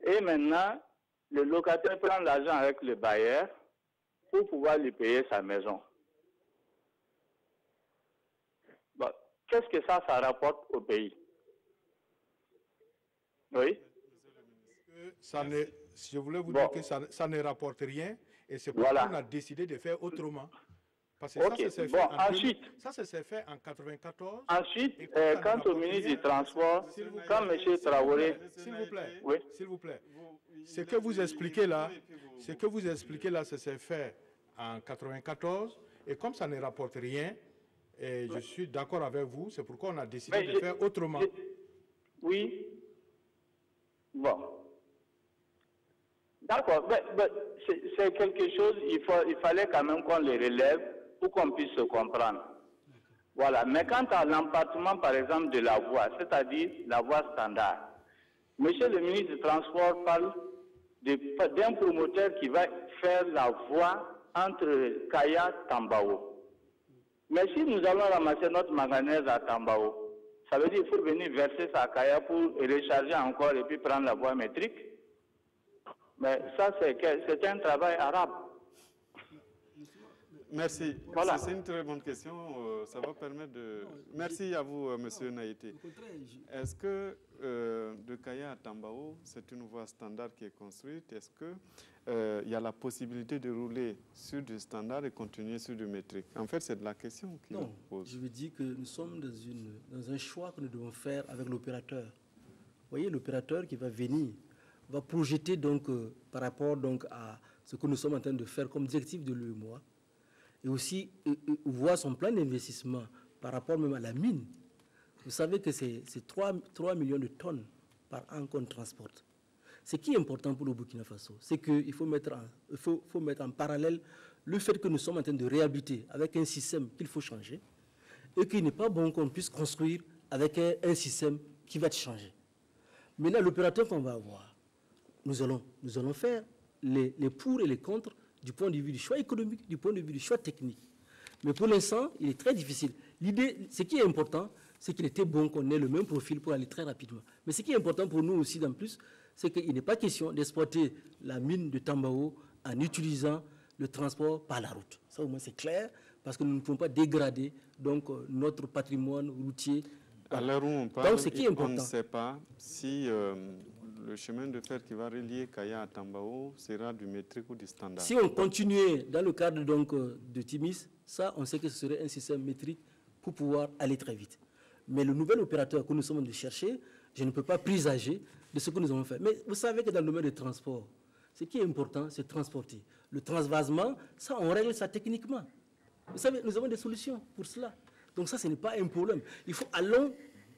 et maintenant, le locataire prend l'argent avec le bailleur pour pouvoir lui payer sa maison. Bon, qu'est-ce que ça rapporte au pays? Oui. Je voulais vous dire que ça ne rapporte rien et c'est pourquoi on a décidé de faire autrement. Parce que ça s'est fait en 94. Ensuite, quant au ministre du Transport, quand M. Traoré... S'il vous plaît, oui. S'il vous plaît. Ce que vous expliquez là, ça s'est fait en 94 et comme ça ne rapporte rien, et je suis d'accord avec vous, c'est pourquoi on a décidé de faire autrement. Oui. Bon. D'accord. C'est quelque chose, il fallait quand même qu'on les relève pour qu'on puisse se comprendre. Voilà. Mais quant à l'empattement, par exemple, de la voie, c'est-à-dire la voie standard, monsieur le ministre du Transport parle d'un promoteur qui va faire la voie entre Kaya et Tambao. Mais si nous allons ramasser notre manganèse à Tambao, ça veut dire qu'il faut venir verser ça à Kaya pour recharger encore et puis prendre la voie métrique. Mais ça, c'est un travail arabe. Merci. Voilà. C'est une très bonne question. Ça va permettre de... Merci à vous, M. Naïté. Est-ce que de Kaya à Tambao, c'est une voie standard qui est construite? Est-ce qu'il y a la possibilité de rouler sur du standard et continuer sur du métrique? En fait, c'est de la question qui nous pose. Je veux dire que nous sommes dans un choix que nous devons faire avec l'opérateur. Vous voyez, l'opérateur qui va venir va projeter donc, par rapport donc, à ce que nous sommes en train de faire comme directive de l'UEMOA, et aussi voir son plan d'investissement par rapport même à la mine. Vous savez que c'est 3 millions de tonnes par an qu'on transporte. Ce qui est important pour le Burkina Faso, c'est qu'il faut mettre en parallèle le fait que nous sommes en train de réhabiliter avec un système qu'il faut changer et qu'il n'est pas bon qu'on puisse construire avec un système qui va être changé. Maintenant, l'opérateur qu'on va avoir, nous allons faire les pour et les contre du point de vue du choix économique, du point de vue du choix technique. Mais pour l'instant, il est très difficile. L'idée, ce qui est important, c'est qu'il était bon qu'on ait le même profil pour aller très rapidement. Mais ce qui est important pour nous aussi, en plus, c'est qu'il n'est pas question d'exploiter la mine de Tambao en utilisant le transport par la route. Ça, au moins, c'est clair, parce que nous ne pouvons pas dégrader donc, notre patrimoine routier. À l'heure où on parle, donc, ce qui est important, on ne sait pas si le chemin de fer qui va relier Kaya à Tambao sera du métrique ou du standard. Si on continuait dans le cadre donc, de Timis, ça, on sait que ce serait un système métrique pour pouvoir aller très vite. Mais le nouvel opérateur que nous sommes en train de chercher, je ne peux pas présager de ce que nous allons faire. Mais vous savez que dans le domaine des transports, ce qui est important, c'est transporter. Le transvasement, ça, on règle ça techniquement. Vous savez, nous avons des solutions pour cela. Donc ça, ce n'est pas un problème. Il faut allons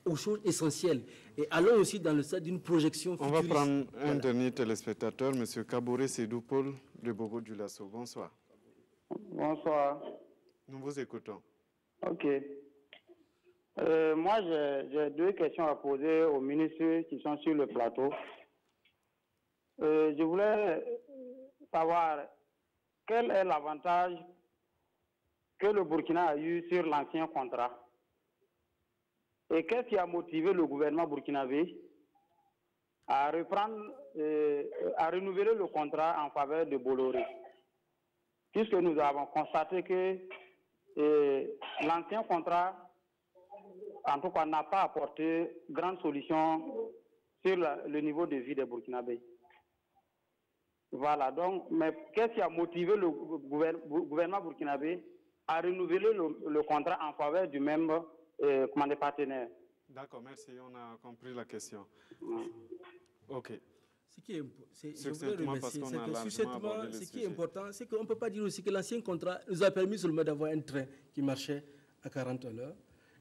aux choses essentielles et allons aussi dans le stade d'une projection futuriste. On va prendre un dernier téléspectateur, M. Kaboré Sédou Paul de Bogo-Dioulasso. Bonsoir. Bonsoir. Nous vous écoutons. Ok. Moi, j'ai deux questions à poser aux ministres qui sont sur le plateau. Je voulais savoir quel est l'avantage que le Burkina a eu sur l'ancien contrat et qu'est-ce qui a motivé le gouvernement burkinabé à reprendre, à renouveler le contrat en faveur de Bolloré, puisque nous avons constaté que l'ancien contrat, en tout cas, n'a pas apporté grande solution sur le niveau de vie des Burkinabés. Voilà, donc, mais qu'est-ce qui a motivé le gouvernement burkinabé à renouveler le contrat en faveur du même partenaire? D'accord, merci, on a compris la question. Ok. Ce qui est important, c'est qu'on ne peut pas dire aussi que l'ancien contrat nous a permis seulement d'avoir un train qui marchait à 40 à l'heure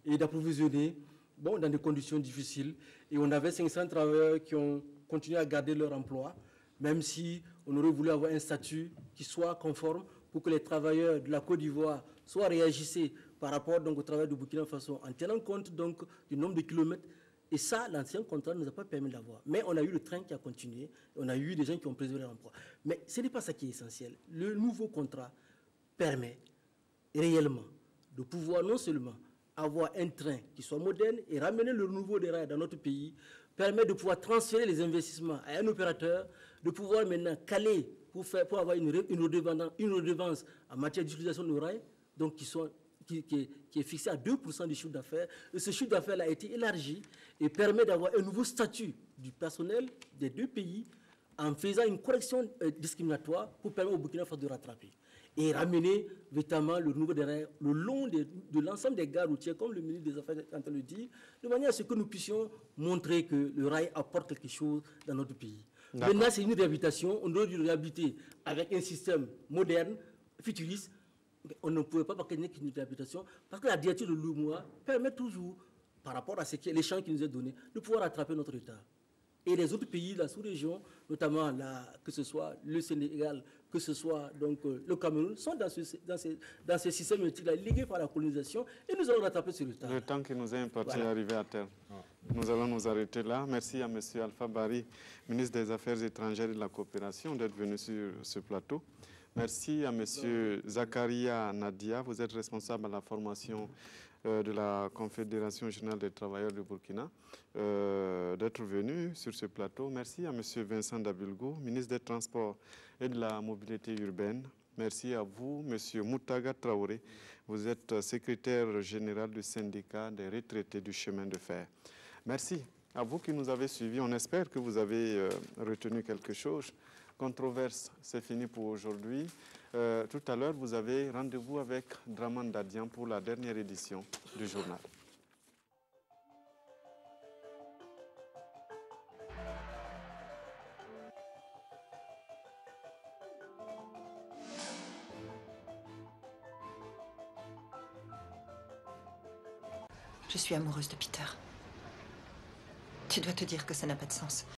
et d'approvisionner dans des conditions difficiles. Et on avait 500 travailleurs qui ont continué à garder leur emploi, même si on aurait voulu avoir un statut qui soit conforme pour que les travailleurs de la Côte d'Ivoire soient réagissés par rapport donc, au travail du Burkina Faso en tenant compte donc, du nombre de kilomètres. Et ça, l'ancien contrat ne nous a pas permis d'avoir. Mais on a eu le train qui a continué, on a eu des gens qui ont préservé l'emploi. Mais ce n'est pas ça qui est essentiel. Le nouveau contrat permet réellement de pouvoir non seulement avoir un train qui soit moderne et ramener le renouveau des rails dans notre pays, permet de pouvoir transférer les investissements à un opérateur, de pouvoir maintenant caler pour avoir une redevance en matière d'utilisation de rails, donc qui est fixé à 2% du chiffre d'affaires. Et ce chiffre d'affaires a été élargi et permet d'avoir un nouveau statut du personnel des deux pays en faisant une correction discriminatoire pour permettre au Burkina Faso de rattraper et ramener véritablement le nouveau des rails le long de l'ensemble des gares routières, comme le ministre des Affaires est en train de le dire, de manière à ce que nous puissions montrer que le rail apporte quelque chose dans notre pays. Maintenant, c'est une réhabilitation. On doit le réhabiliter avec un système moderne, futuriste. On ne pouvait pas parler qu'une réhabilitation parce que la directive de l'UMOA permet toujours, par rapport à l'échange qui nous est donné, de pouvoir rattraper notre retard. Et les autres pays de la sous-région, notamment que ce soit le Sénégal, que ce soit donc, le Cameroun, sont dans ce système multilatéral lié par la colonisation et nous allons rattraper ce retard. Le temps qui nous est imparti est arrivé à terme. Nous allons nous arrêter là. Merci à M. Alpha Barry, ministre des Affaires étrangères et de la coopération, d'être venu sur ce plateau. Merci à M. Zakaria Nadia, vous êtes responsable à la formation de la Confédération générale des travailleurs du Burkina, d'être venu sur ce plateau. Merci à M. Vincent Dabilgou, ministre des Transports et de la Mobilité urbaine. Merci à vous, M. Moutaga Traoré, vous êtes secrétaire général du syndicat des retraités du chemin de fer. Merci à vous qui nous avez suivis. On espère que vous avez retenu quelque chose. Controverse, c'est fini pour aujourd'hui. Tout à l'heure, vous avez rendez-vous avec Draman Dadian pour la dernière édition du journal. Je suis amoureuse de Peter. Tu dois te dire que ça n'a pas de sens.